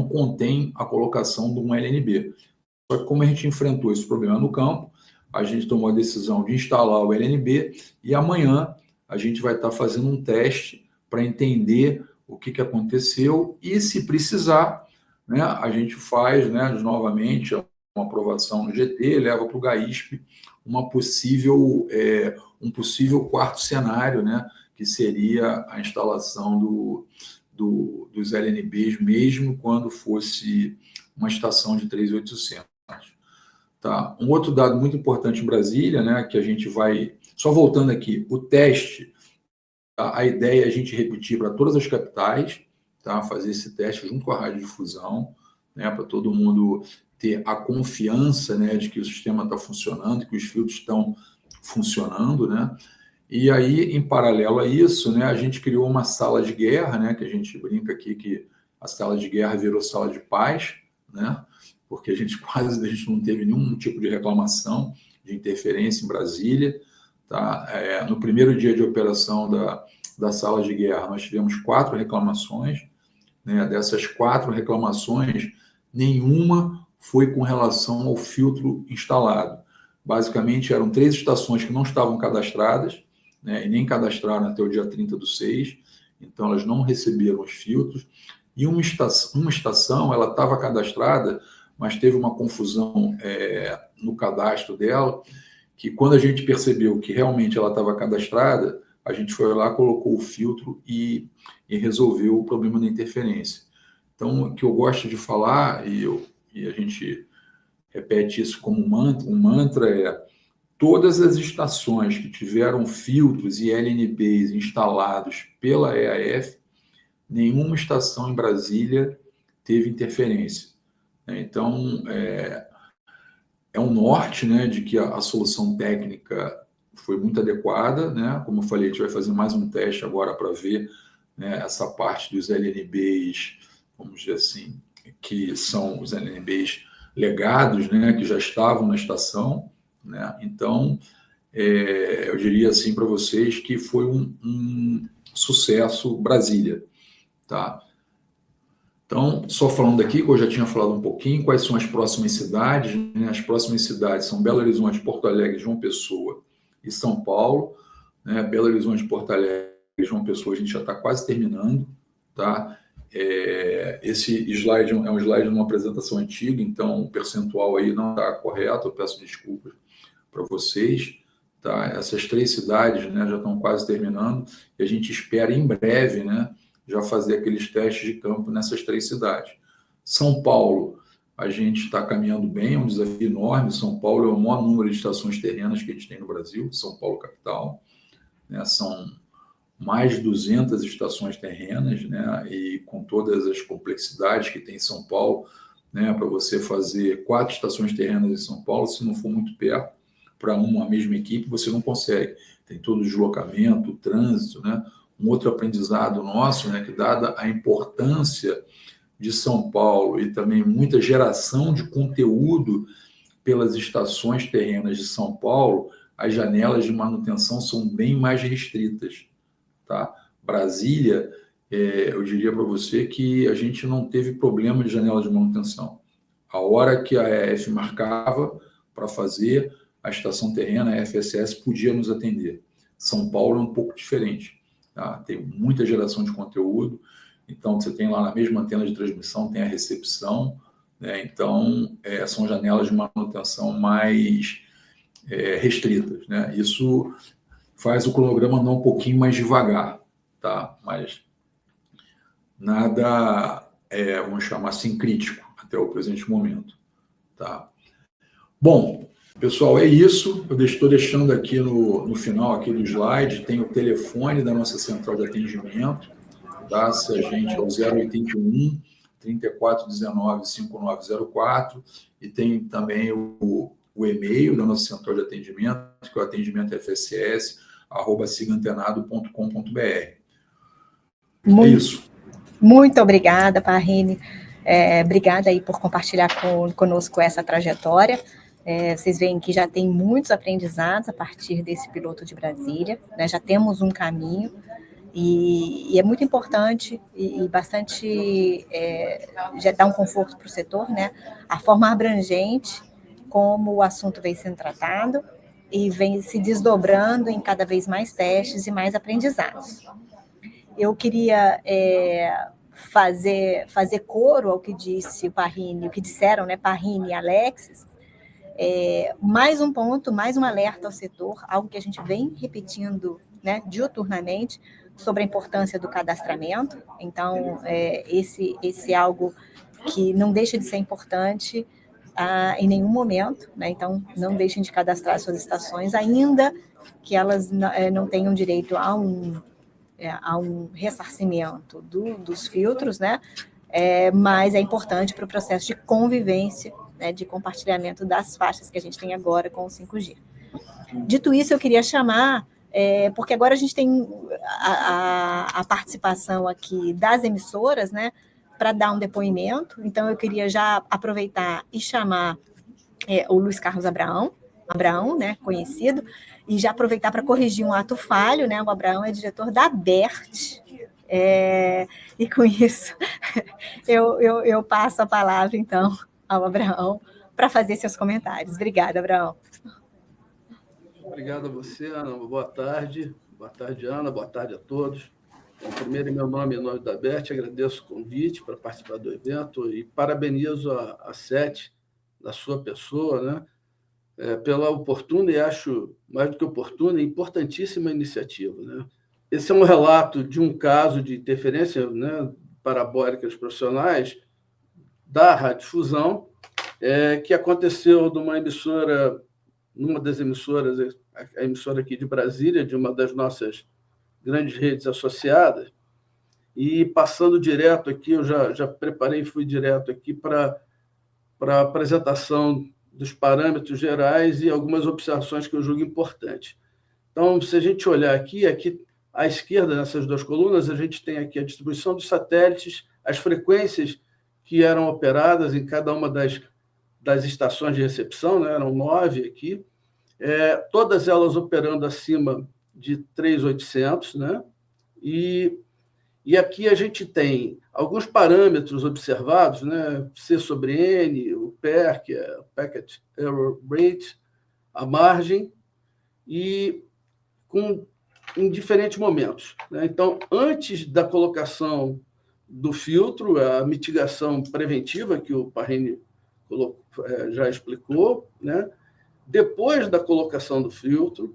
contém a colocação de um LNB. Só que como a gente enfrentou esse problema no campo, a gente tomou a decisão de instalar o LNB e amanhã a gente vai estar fazendo um teste para entender o que aconteceu e, se precisar, né, a gente faz, né, novamente uma aprovação no GT, leva para o GAISP um possível quarto cenário, né, que seria a instalação dos LNBs, mesmo quando fosse uma estação de 3.800. Tá? Um outro dado muito importante em Brasília, né, que a gente vai... Só voltando aqui, o teste, tá? A ideia é a gente repetir para todas as capitais, tá? Fazer esse teste junto com a radiodifusão, né, para todo mundo ter a confiança, né, de que o sistema está funcionando, que os filtros estão funcionando, né? E aí, em paralelo a isso, né, a gente criou uma sala de guerra, né, que a gente brinca aqui que a sala de guerra virou sala de paz, né, porque a gente não teve nenhum tipo de reclamação de interferência em Brasília. Tá? No primeiro dia de operação da sala de guerra, nós tivemos 4 reclamações. Né? Dessas 4 reclamações, nenhuma foi com relação ao filtro instalado. Basicamente, eram 3 estações que não estavam cadastradas, né? E nem cadastraram até o dia 30/6, então elas não receberam os filtros. E uma estação ela estava cadastrada, mas teve uma confusão no cadastro dela, que quando a gente percebeu que realmente ela estava cadastrada, a gente foi lá, colocou o filtro e resolveu o problema da interferência. Então, o que eu gosto de falar, e a gente repete isso como um mantra, é todas as estações que tiveram filtros e LNBs instalados pela EAF, nenhuma estação em Brasília teve interferência. Então, é um norte, né, de que a solução técnica foi muito adequada, né? Como eu falei, a gente vai fazer mais um teste agora para ver, né, essa parte dos LNBs, vamos dizer assim, que são os LNBs legados, né, que já estavam na estação, né? Então, eu diria assim para vocês que foi um sucesso Brasília, tá? Então, só falando aqui, que eu já tinha falado um pouquinho, quais são as próximas cidades, né? As próximas cidades são Belo Horizonte, Porto Alegre, João Pessoa e São Paulo, né? Belo Horizonte, Porto Alegre e João Pessoa a gente já está quase terminando, tá? Esse slide é um slide de uma apresentação antiga, então o percentual aí não está correto, eu peço desculpas para vocês, tá? Essas 3 cidades, né, já estão quase terminando e a gente espera em breve, né, já fazer aqueles testes de campo nessas 3 cidades. São Paulo, a gente está caminhando bem, é um desafio enorme. São Paulo é o maior número de estações terrenas que a gente tem no Brasil, São Paulo capital, né? São mais de 200 estações terrenas, né? E com todas as complexidades que tem em São Paulo, né? Para você fazer 4 estações terrenas em São Paulo, se não for muito perto, para uma mesma equipe, você não consegue. Tem todo o deslocamento, o trânsito, né? Um outro aprendizado nosso, né, que dada a importância de São Paulo e também muita geração de conteúdo pelas estações terrenas de São Paulo, as janelas de manutenção são bem mais restritas. Tá? Brasília, eu diria para você que a gente não teve problema de janela de manutenção. A hora que a EF marcava para fazer a estação terrena, a FSS podia nos atender. São Paulo é um pouco diferente. Tá? Tem muita geração de conteúdo, então você tem lá na mesma antena de transmissão, tem a recepção, né? Então são janelas de manutenção mais restritas, né? Isso faz o cronograma andar um pouquinho mais devagar, tá? Mas nada, vamos chamar assim, crítico até o presente momento, tá? Bom, pessoal, é isso. Eu estou deixando aqui no final aqui do slide, tem o telefone da nossa central de atendimento, tá? Se a gente é o 081 3419 5904, e tem também o e-mail da nossa central de atendimento, que é o atendimentofss@sigantenado.com.br. É isso. Muito obrigada, Parrini. Obrigada aí por compartilhar conosco essa trajetória. Vocês veem que já tem muitos aprendizados a partir desse piloto de Brasília, né? Já temos um caminho e é muito importante e bastante já dá um conforto para o setor, né? A forma abrangente como o assunto vem sendo tratado e vem se desdobrando em cada vez mais testes e mais aprendizados. Eu queria fazer coro ao que disse o Parrini, o que disseram, né, Parrini e Alexis, mais um ponto, mais um alerta ao setor, algo que a gente vem repetindo, né, diuturnamente, sobre a importância do cadastramento. Então, esse é algo que não deixa de ser importante em nenhum momento, né? Então, não deixem de cadastrar suas estações, ainda que elas não tenham direito a um ressarcimento dos filtros, né? Mas é importante para o processo de convivência, né, de compartilhamento das faixas que a gente tem agora com o 5G. Dito isso, eu queria chamar, porque agora a gente tem a participação aqui das emissoras, né, para dar um depoimento. Então, eu queria já aproveitar e chamar o Luiz Carlos Abraão, né, conhecido, e já aproveitar para corrigir um ato falho, né? O Abraão é diretor da BERT, e com isso eu passo a palavra, então, ao Abraão para fazer seus comentários. Obrigada, Abraão. Obrigado a você, Ana. Boa tarde, Ana. Boa tarde a todos. Bom, primeiro, em meu nome e em nome da BERT, agradeço o convite para participar do evento e parabenizo a SET, da sua pessoa, né, pela oportuna e acho mais do que oportuna e importantíssima iniciativa, né? Esse é um relato de um caso de interferência, né, parabólica dos profissionais da radiodifusão, que aconteceu numa das emissoras, a emissora aqui de Brasília, de uma das nossas grandes redes associadas, e passando direto aqui, eu já preparei e fui direto aqui para a apresentação dos parâmetros gerais e algumas observações que eu julgo importantes. Então, se a gente olhar aqui à esquerda, nessas duas colunas, a gente tem aqui a distribuição dos satélites, as frequências que eram operadas em cada uma das estações de recepção, né? Eram 9 aqui, todas elas operando acima de 3.800, né? E aqui a gente tem alguns parâmetros observados, né? C sobre N, o PER, que é o Packet Error Rate, a margem, e em diferentes momentos, né? Então, antes da colocação do filtro, a mitigação preventiva, que o Parrini já explicou, né? Depois da colocação do filtro,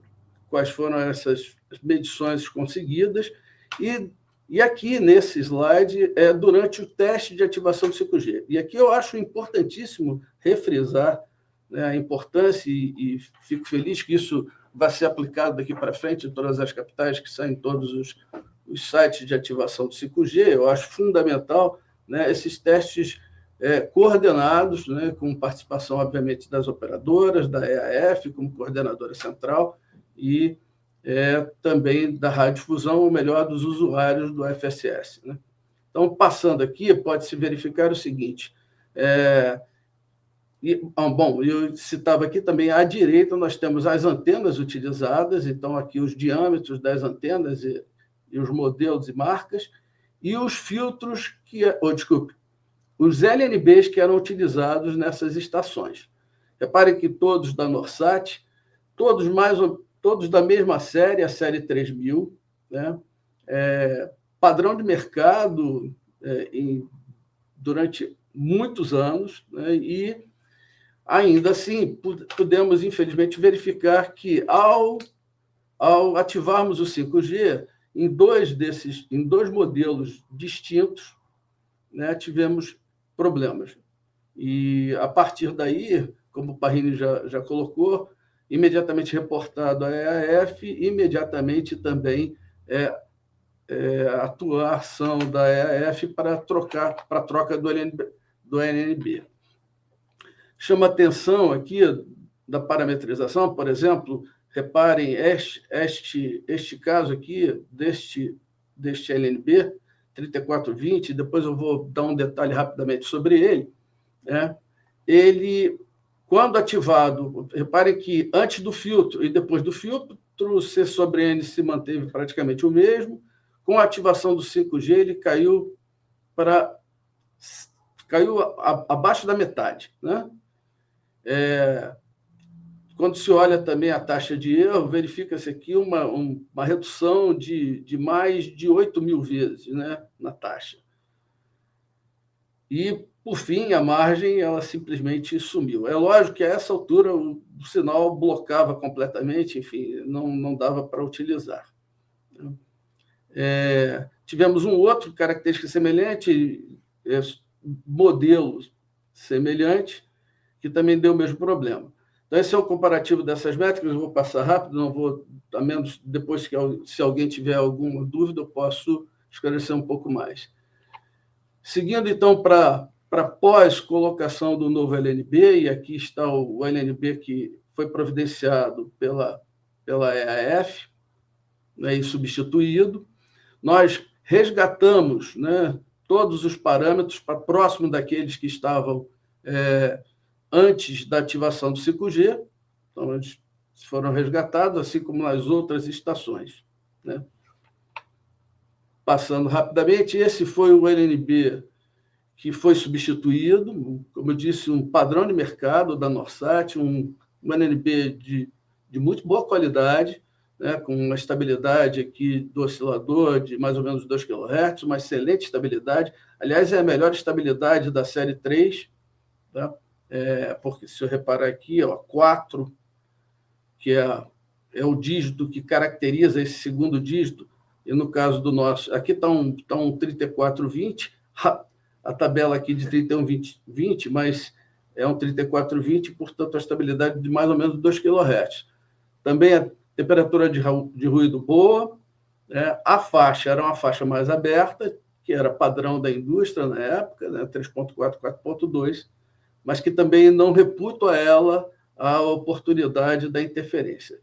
quais foram essas medições conseguidas, e aqui, nesse slide, durante o teste de ativação do 5G. E aqui eu acho importantíssimo refrisar, né, a importância, e fico feliz que isso vai ser aplicado daqui para frente em todas as capitais, que saem todos os sites de ativação do 5G. Eu acho fundamental, né, esses testes coordenados, né, com participação, obviamente, das operadoras, da EAF, como coordenadora central, e também da radiodifusão, ou melhor, dos usuários do FSS, né? Então, passando aqui, pode-se verificar o seguinte. Eu citava aqui também, à direita, nós temos as antenas utilizadas, então, aqui os diâmetros das antenas e os modelos e marcas, e os filtros os LNBs que eram utilizados nessas estações. Reparem que todos da Norsat, todos da mesma série, a série 3000, né? Padrão de mercado durante muitos anos, né? E, ainda assim, pudemos, infelizmente, verificar que, ao ativarmos o 5G, em dois modelos distintos, né, tivemos problemas. E, a partir daí, como o Parrini já colocou, imediatamente reportado à EAF, imediatamente também a atuação da EAF para a troca do LNB. Chama atenção aqui da parametrização, por exemplo, reparem este caso aqui, deste LNB, 3420, depois eu vou dar um detalhe rapidamente sobre ele, né? Ele, quando ativado, reparem que antes do filtro e depois do filtro, o C sobre N se manteve praticamente o mesmo. Com a ativação do 5G, ele caiu abaixo da metade, né? Quando se olha também a taxa de erro, verifica-se aqui uma redução de mais de 8.000 vezes, né, na taxa. E, por fim, a margem ela simplesmente sumiu. É lógico que a essa altura o sinal blocava completamente, enfim, não dava para utilizar. Tivemos um outro característica semelhante, modelo semelhante, que também deu o mesmo problema. Então, esse é o comparativo dessas métricas. Eu vou passar rápido, não vou, a menos depois que, se alguém tiver alguma dúvida, eu posso esclarecer um pouco mais. Seguindo, então, para pós-colocação do novo LNB, e aqui está o LNB que foi providenciado pela EAF, né, e substituído, nós resgatamos, né, todos os parâmetros para próximo daqueles que estavam antes da ativação do 5G, então eles foram resgatados, assim como nas outras estações, né? Passando rapidamente, esse foi o LNB que foi substituído, como eu disse, um padrão de mercado da Norsat, um LNB de muito boa qualidade, né, com uma estabilidade aqui do oscilador de mais ou menos 2 kHz, uma excelente estabilidade. Aliás, é a melhor estabilidade da série 3, tá? Porque, se eu reparar aqui, 4, que é o dígito que caracteriza esse segundo dígito, e no caso do nosso, aqui está um 3420, a tabela aqui de 3120, mas é um 3420, portanto, a estabilidade de mais ou menos 2 kHz. Também a temperatura de ruído boa, né? A faixa era uma faixa mais aberta, que era padrão da indústria na época, né? 3.4, 4.2, mas que também não reputo a ela a oportunidade da interferência.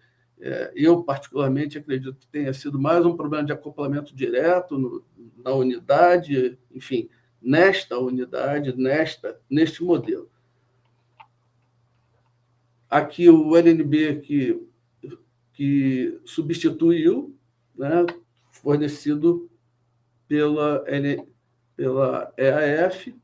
Eu, particularmente, acredito que tenha sido mais um problema de acoplamento direto na unidade, enfim, nesta unidade, neste modelo. Aqui o LNB que substituiu, né, fornecido pela EAF.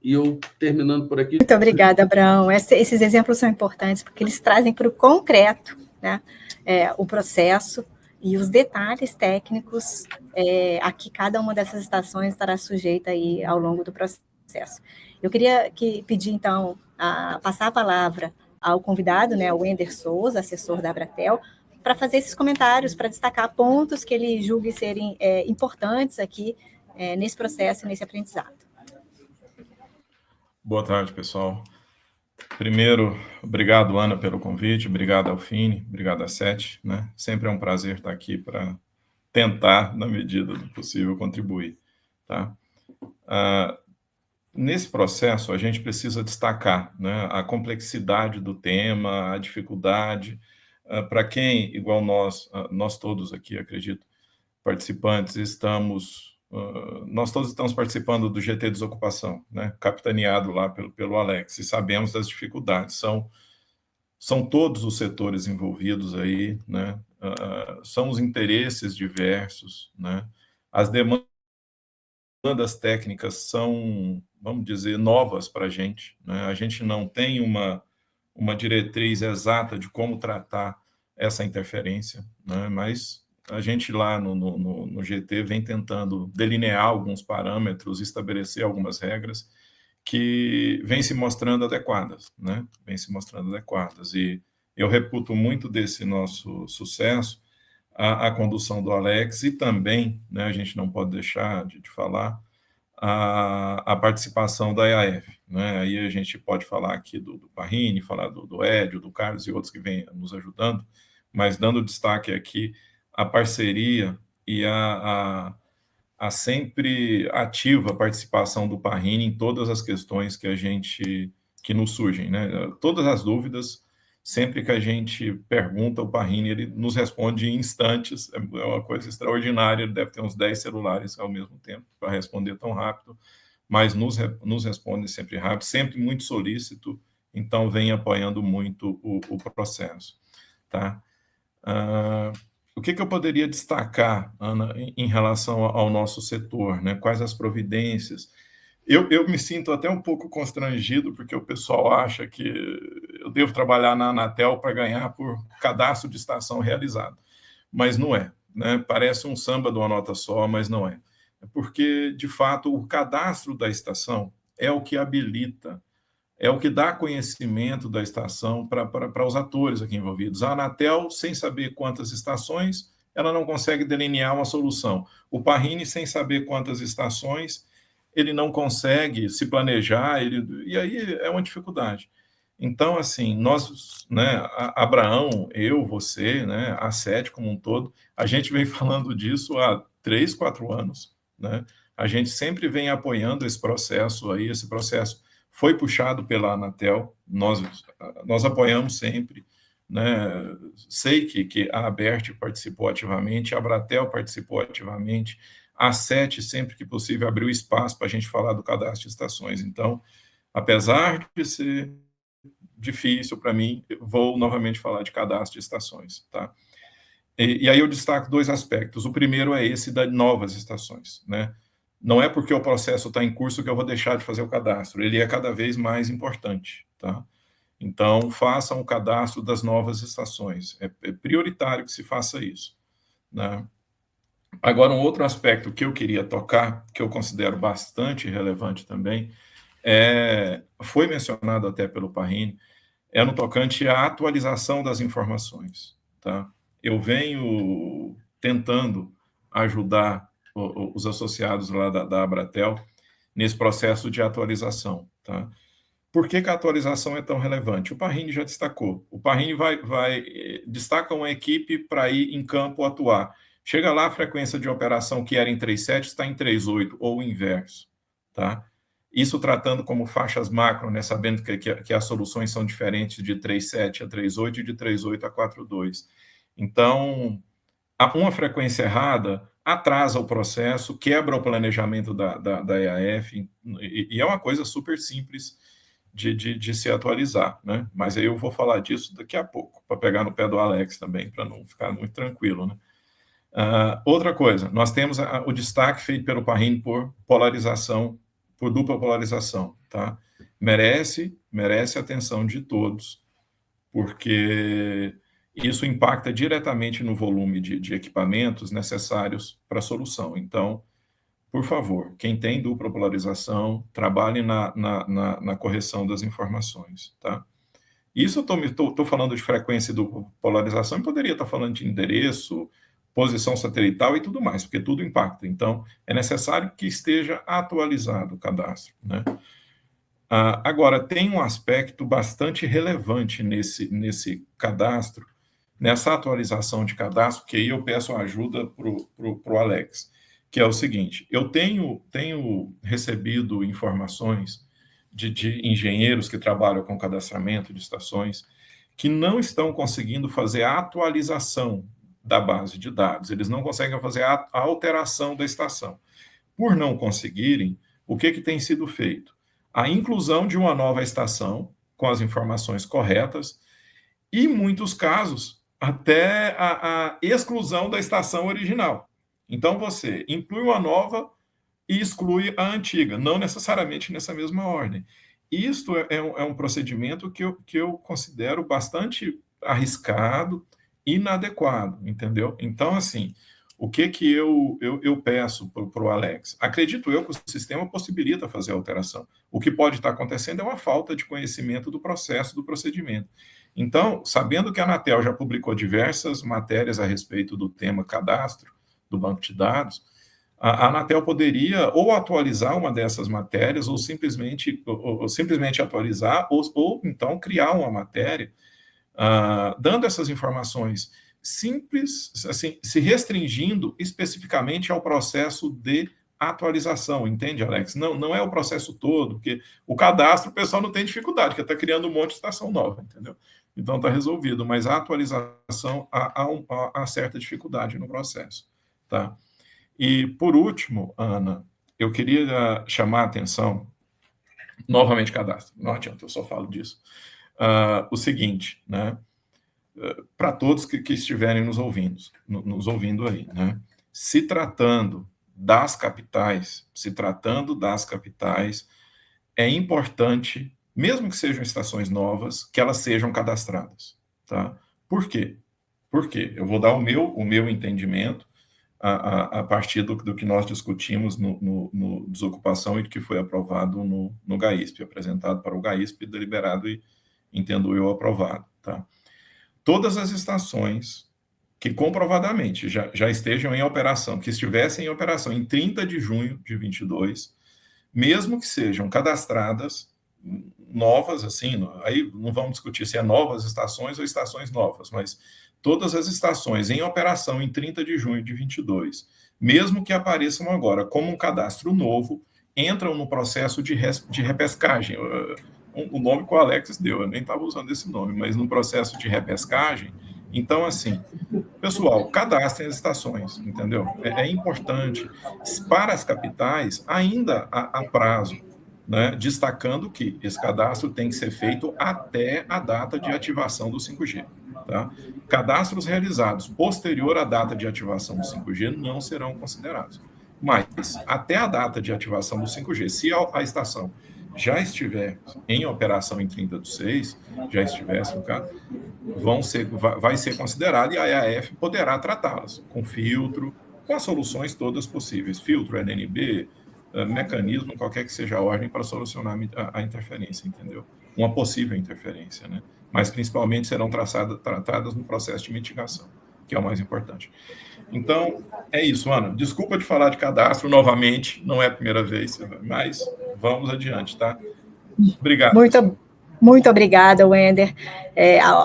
E eu, terminando por aqui... Muito obrigada, Abraão. Esses exemplos são importantes, porque eles trazem para o concreto, né, o processo e os detalhes técnicos a que cada uma dessas estações estará sujeita aí ao longo do processo. Eu queria pedir, então, passar a palavra ao convidado, né, o Wender Souza, assessor da Abratel, para fazer esses comentários, para destacar pontos que ele julgue serem importantes aqui nesse processo e nesse aprendizado. Boa tarde, pessoal. Primeiro, obrigado, Ana, pelo convite, obrigado ao Fini, obrigado à SET, né? Sempre é um prazer estar aqui para tentar, na medida do possível, contribuir, tá? Nesse processo, a gente precisa destacar, né, a complexidade do tema, a dificuldade, para quem, igual nós todos aqui, acredito, participantes, nós todos estamos participando do GT Desocupação, né, capitaneado lá pelo Alex, e sabemos das dificuldades, são todos os setores envolvidos aí, né, são os interesses diversos, né, as demandas técnicas são, vamos dizer, novas para a gente, né, a gente não tem uma diretriz exata de como tratar essa interferência, né, mas a gente lá no GT vem tentando delinear alguns parâmetros, estabelecer algumas regras que vêm se mostrando adequadas, né? Vêm se mostrando adequadas. E eu reputo muito desse nosso sucesso a condução do Alex e também, né, a gente não pode deixar de falar, a participação da EAF, né? Aí a gente pode falar aqui do Parrini, falar do Edio, do Carlos e outros que vêm nos ajudando, mas dando destaque aqui a parceria e a sempre ativa participação do Parrini em todas as questões que nos surgem, né? Todas as dúvidas, sempre que a gente pergunta, o Parrini, ele nos responde em instantes, é uma coisa extraordinária, ele deve ter uns 10 celulares ao mesmo tempo para responder tão rápido, mas nos responde sempre rápido, sempre muito solícito, então vem apoiando muito o processo, tá? O que eu poderia destacar, Ana, em relação ao nosso setor, né? Quais as providências? Eu me sinto até um pouco constrangido, porque o pessoal acha que eu devo trabalhar na Anatel para ganhar por cadastro de estação realizado, mas não é, né? Parece um samba de uma nota só, mas não é. porque, de fato, o cadastro da estação é o que habilita, é o que dá conhecimento da estação para os atores aqui envolvidos. A Anatel, sem saber quantas estações, ela não consegue delinear uma solução. O Parrini, sem saber quantas estações, ele não consegue se planejar, e aí é uma dificuldade. Então, assim, nós, né, Abraão, eu, você, né, a SET como um todo, a gente vem falando disso há 3, 4 anos, né? A gente sempre vem apoiando esse processo aí, esse processo foi puxado pela Anatel, nós apoiamos sempre, né? Sei que a ABERT participou ativamente, a Abratel participou ativamente, a SET, sempre que possível, abriu espaço para a gente falar do cadastro de estações. Então, apesar de ser difícil para mim, vou novamente falar de cadastro de estações, tá? E aí eu destaco 2 aspectos. O primeiro é esse das novas estações, né? Não é porque o processo está em curso que eu vou deixar de fazer o cadastro, ele é cada vez mais importante, tá? Então, façam o cadastro das novas estações, é prioritário que se faça isso, né? Agora, um outro aspecto que eu queria tocar, que eu considero bastante relevante também, foi mencionado até pelo Parrini, é no tocante à atualização das informações, tá? Eu venho tentando ajudar os associados lá da Abratel nesse processo de atualização, tá? Por que a atualização é tão relevante? O Parrini já destacou. O Parrini destaca uma equipe para ir em campo atuar. Chega lá, a frequência de operação que era em 3.7 está em 3.8, ou o inverso, tá? Isso tratando como faixas macro, né, sabendo que as soluções são diferentes de 3.7 a 3.8 e de 3.8 a 4.2. Então, uma frequência errada atrasa o processo, quebra o planejamento da EAF, e é uma coisa super simples de se atualizar, né? Mas aí eu vou falar disso daqui a pouco, para pegar no pé do Alex também, para não ficar muito tranquilo, né? Outra coisa, nós temos o destaque feito pelo Parrini por polarização, por dupla polarização, tá? Merece a atenção de todos, porque isso impacta diretamente no volume de equipamentos necessários para a solução. Então, por favor, quem tem dupla polarização, trabalhe na correção das informações, tá? Isso eu estou falando de frequência e dupla polarização, e poderia estar falando de endereço, posição satelital e tudo mais, porque tudo impacta. Então, é necessário que esteja atualizado o cadastro, né? Agora, tem um aspecto bastante relevante nesse cadastro, nessa atualização de cadastro, que aí eu peço ajuda para o Alex, que é o seguinte: eu tenho recebido informações de engenheiros que trabalham com cadastramento de estações que não estão conseguindo fazer a atualização da base de dados, eles não conseguem fazer a alteração da estação. Por não conseguirem, o que tem sido feito? A inclusão de uma nova estação com as informações corretas e, em muitos casos, até a exclusão da estação original. Então, você inclui uma nova e exclui a antiga, não necessariamente nessa mesma ordem. Isto é um procedimento que eu considero bastante arriscado, inadequado, entendeu? Então, assim, o que eu peço para o Alex? Acredito eu que o sistema possibilita fazer a alteração. O que pode estar acontecendo é uma falta de conhecimento do processo, do procedimento. Então, sabendo que a Anatel já publicou diversas matérias a respeito do tema cadastro do banco de dados, a Anatel poderia ou atualizar uma dessas matérias ou simplesmente atualizar ou então criar uma matéria dando essas informações simples, assim, se restringindo especificamente ao processo de atualização, entende, Alex? Não é o processo todo, porque o cadastro o pessoal não tem dificuldade, porque está criando um monte de estação nova, entendeu? Então está resolvido, mas a atualização há certa dificuldade no processo, tá? E, por último, Ana, eu queria chamar a atenção, novamente cadastro, não adianta, eu só falo disso, o seguinte, né, para todos que estiverem nos ouvindo aí, né, se tratando das capitais, é importante, mesmo que sejam estações novas, que elas sejam cadastradas, tá? Por quê? Porque eu vou dar o meu entendimento. a partir do que nós discutimos no Desocupação e que foi aprovado no GAISP, apresentado para o GAISP, deliberado e, entendo eu, aprovado. Tá? Todas as estações que comprovadamente já estejam em operação, que estivessem em operação em 30 de junho de 22, mesmo que sejam cadastradas novas, assim, aí não vamos discutir se é novas estações ou estações novas, mas todas as estações em operação em 30 de junho de 22, mesmo que apareçam agora como um cadastro novo, entram no processo de repescagem. O nome que o Alex deu, eu nem estava usando esse nome, mas no processo de repescagem. Então, assim, pessoal, cadastrem as estações, entendeu? É importante. Para as capitais, ainda há prazo, né? Destacando que esse cadastro tem que ser feito até a data de ativação do 5G. Tá? Cadastros realizados posterior à data de ativação do 5G não serão considerados. Mas, até a data de ativação do 5G, se a estação já estiver em operação em 30/6, já estivesse, no caso, vai ser considerado e a EAF poderá tratá-las com filtro, com as soluções todas possíveis. Filtro, NNB, mecanismo, qualquer que seja a ordem para solucionar a interferência, entendeu? Uma possível interferência, né? Mas principalmente serão tratadas no processo de mitigação, que é o mais importante. Então, é isso, Ana. Desculpa de falar de cadastro novamente, não é a primeira vez, mas vamos adiante, tá? Obrigado. Muito obrigada, Wender.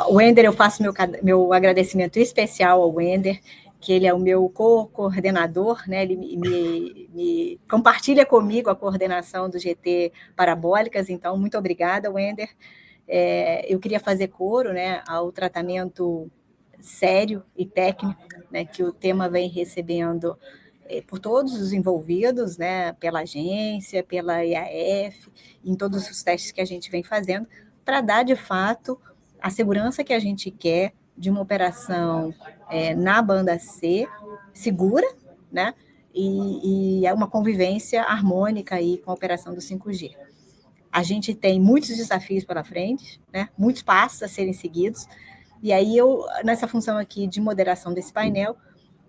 O Wender, eu faço meu agradecimento especial ao Wender, que ele é o meu coordenador, né? Ele me compartilha comigo a coordenação do GT Parabólicas, então, muito obrigada, Wender. Eu queria fazer coro, né, ao tratamento sério e técnico, né, que o tema vem recebendo por todos os envolvidos, né, pela agência, pela IAF, em todos os testes que a gente vem fazendo, para dar, de fato, a segurança que a gente quer de uma operação na banda C, segura, né, e uma convivência harmônica aí com a operação do 5G. A gente tem muitos desafios pela frente, né, muitos passos a serem seguidos, e aí eu, nessa função aqui de moderação desse painel,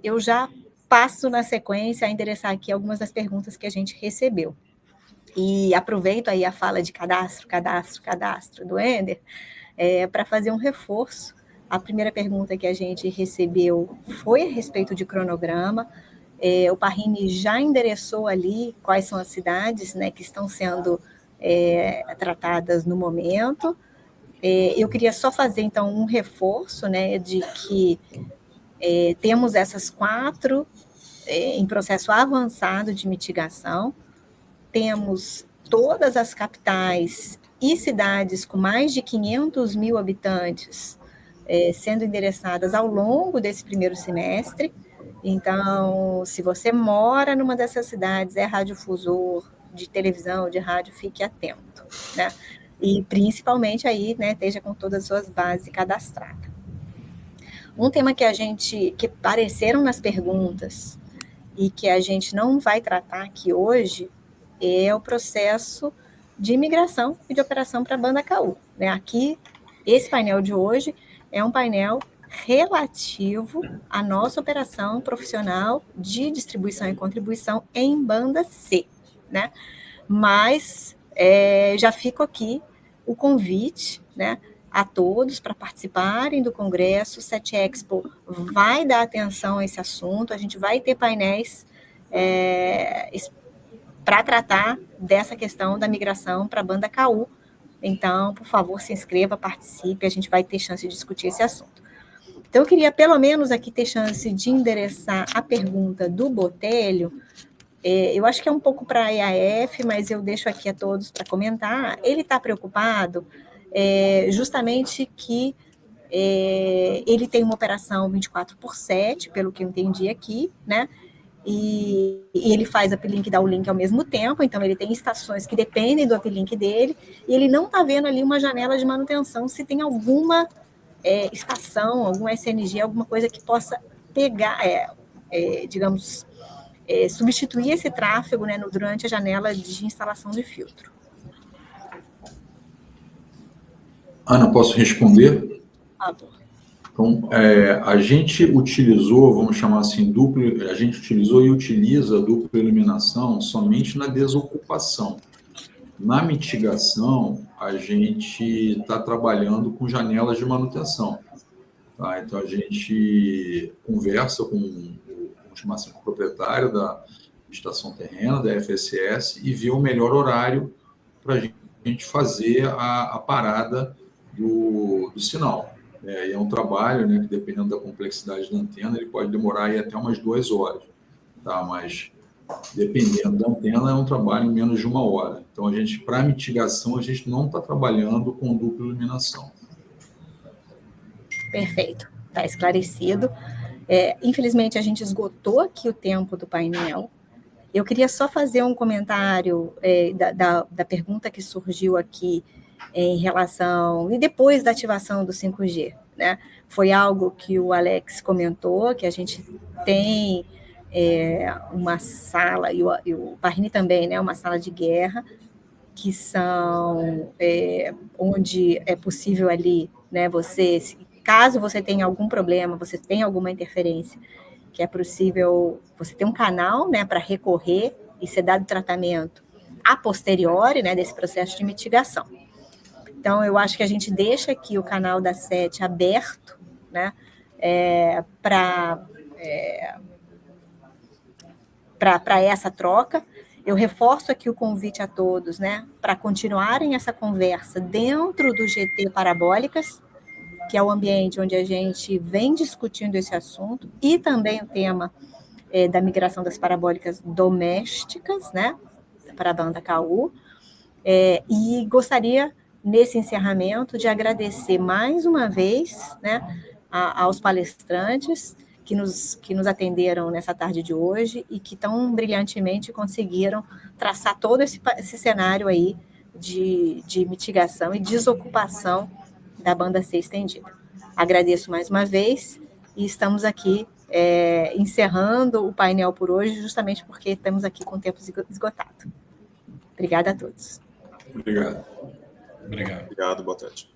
eu já passo na sequência a endereçar aqui algumas das perguntas que a gente recebeu. E aproveito aí a fala de cadastro do Wender, para fazer um reforço. A primeira pergunta que a gente recebeu foi a respeito de cronograma. O Parrini já endereçou ali quais são as cidades, né, que estão sendo tratadas no momento. Eu queria só fazer, então, um reforço, né, de que temos essas 4 em processo avançado de mitigação, temos todas as capitais e cidades com mais de 500 mil habitantes sendo endereçadas ao longo desse primeiro semestre. Então, se você mora numa dessas cidades, é radiodifusor de televisão, de rádio, fique atento, né? E principalmente aí, né, esteja com todas as suas bases cadastradas. Um tema que apareceram nas perguntas e que a gente não vai tratar aqui hoje é o processo de migração e de operação para a banda KU, né? Aqui, esse painel de hoje é um painel relativo à nossa operação profissional de distribuição e contribuição em banda C, né? Mas já fico aqui o convite, né, a todos para participarem do Congresso. O SET Expo vai dar atenção a esse assunto, a gente vai ter painéis para tratar dessa questão da migração para a banda KU. Então, por favor, se inscreva, participe, a gente vai ter chance de discutir esse assunto. Então, eu queria, pelo menos, aqui ter chance de endereçar a pergunta do Botelho. Eu acho que é um pouco para a EAF, mas eu deixo aqui a todos para comentar. Ele está preocupado justamente que ele tem uma operação 24/7, pelo que eu entendi aqui, né? E ele faz uplink e dá o link ao mesmo tempo, então ele tem estações que dependem do uplink dele, e ele não está vendo ali uma janela de manutenção, se tem alguma estação, alguma SNG, alguma coisa que possa pegar, digamos, substituir esse tráfego, né, durante a janela de instalação de filtro. Ana, posso responder? Por favor. Então, a gente utilizou, vamos chamar assim, a gente utilizou e utiliza a dupla iluminação somente na desocupação. Na mitigação, a gente está trabalhando com janelas de manutenção. Tá? Então, a gente conversa com o proprietário da estação terrena, da FSS, e vê o melhor horário para a gente fazer a parada do sinal. É um trabalho, né, que, dependendo da complexidade da antena, ele pode demorar aí até umas 2 horas. Tá? Mas, dependendo da antena, é um trabalho em menos de 1 hora. Então, para mitigação, a gente não está trabalhando com dupla iluminação. Perfeito, está esclarecido. Infelizmente, a gente esgotou aqui o tempo do painel. Eu queria só fazer um comentário da pergunta que surgiu aqui em relação... E depois da ativação do 5G, né? Foi algo que o Alex comentou, que a gente tem uma sala, e o Parrini também, né? Uma sala de guerra, que são onde é possível ali, né? Caso você tenha algum problema, você tenha alguma interferência, que é possível você ter um canal, né, para recorrer e ser dado tratamento a posteriori, né, desse processo de mitigação. Então, eu acho que a gente deixa aqui o canal da SET aberto, né, para essa troca. Eu reforço aqui o convite a todos, né, para continuarem essa conversa dentro do GT Parabólicas, que é o ambiente onde a gente vem discutindo esse assunto, e também o tema da migração das parabólicas domésticas, né, para a banda KU. E gostaria, nesse encerramento, de agradecer mais uma vez, né, aos palestrantes que nos atenderam nessa tarde de hoje e que tão brilhantemente conseguiram traçar todo esse cenário aí de mitigação e desocupação da banda C estendida. Agradeço mais uma vez e estamos aqui encerrando o painel por hoje, justamente porque estamos aqui com o tempo esgotado. Obrigada a todos. Obrigado. Obrigado, boa tarde.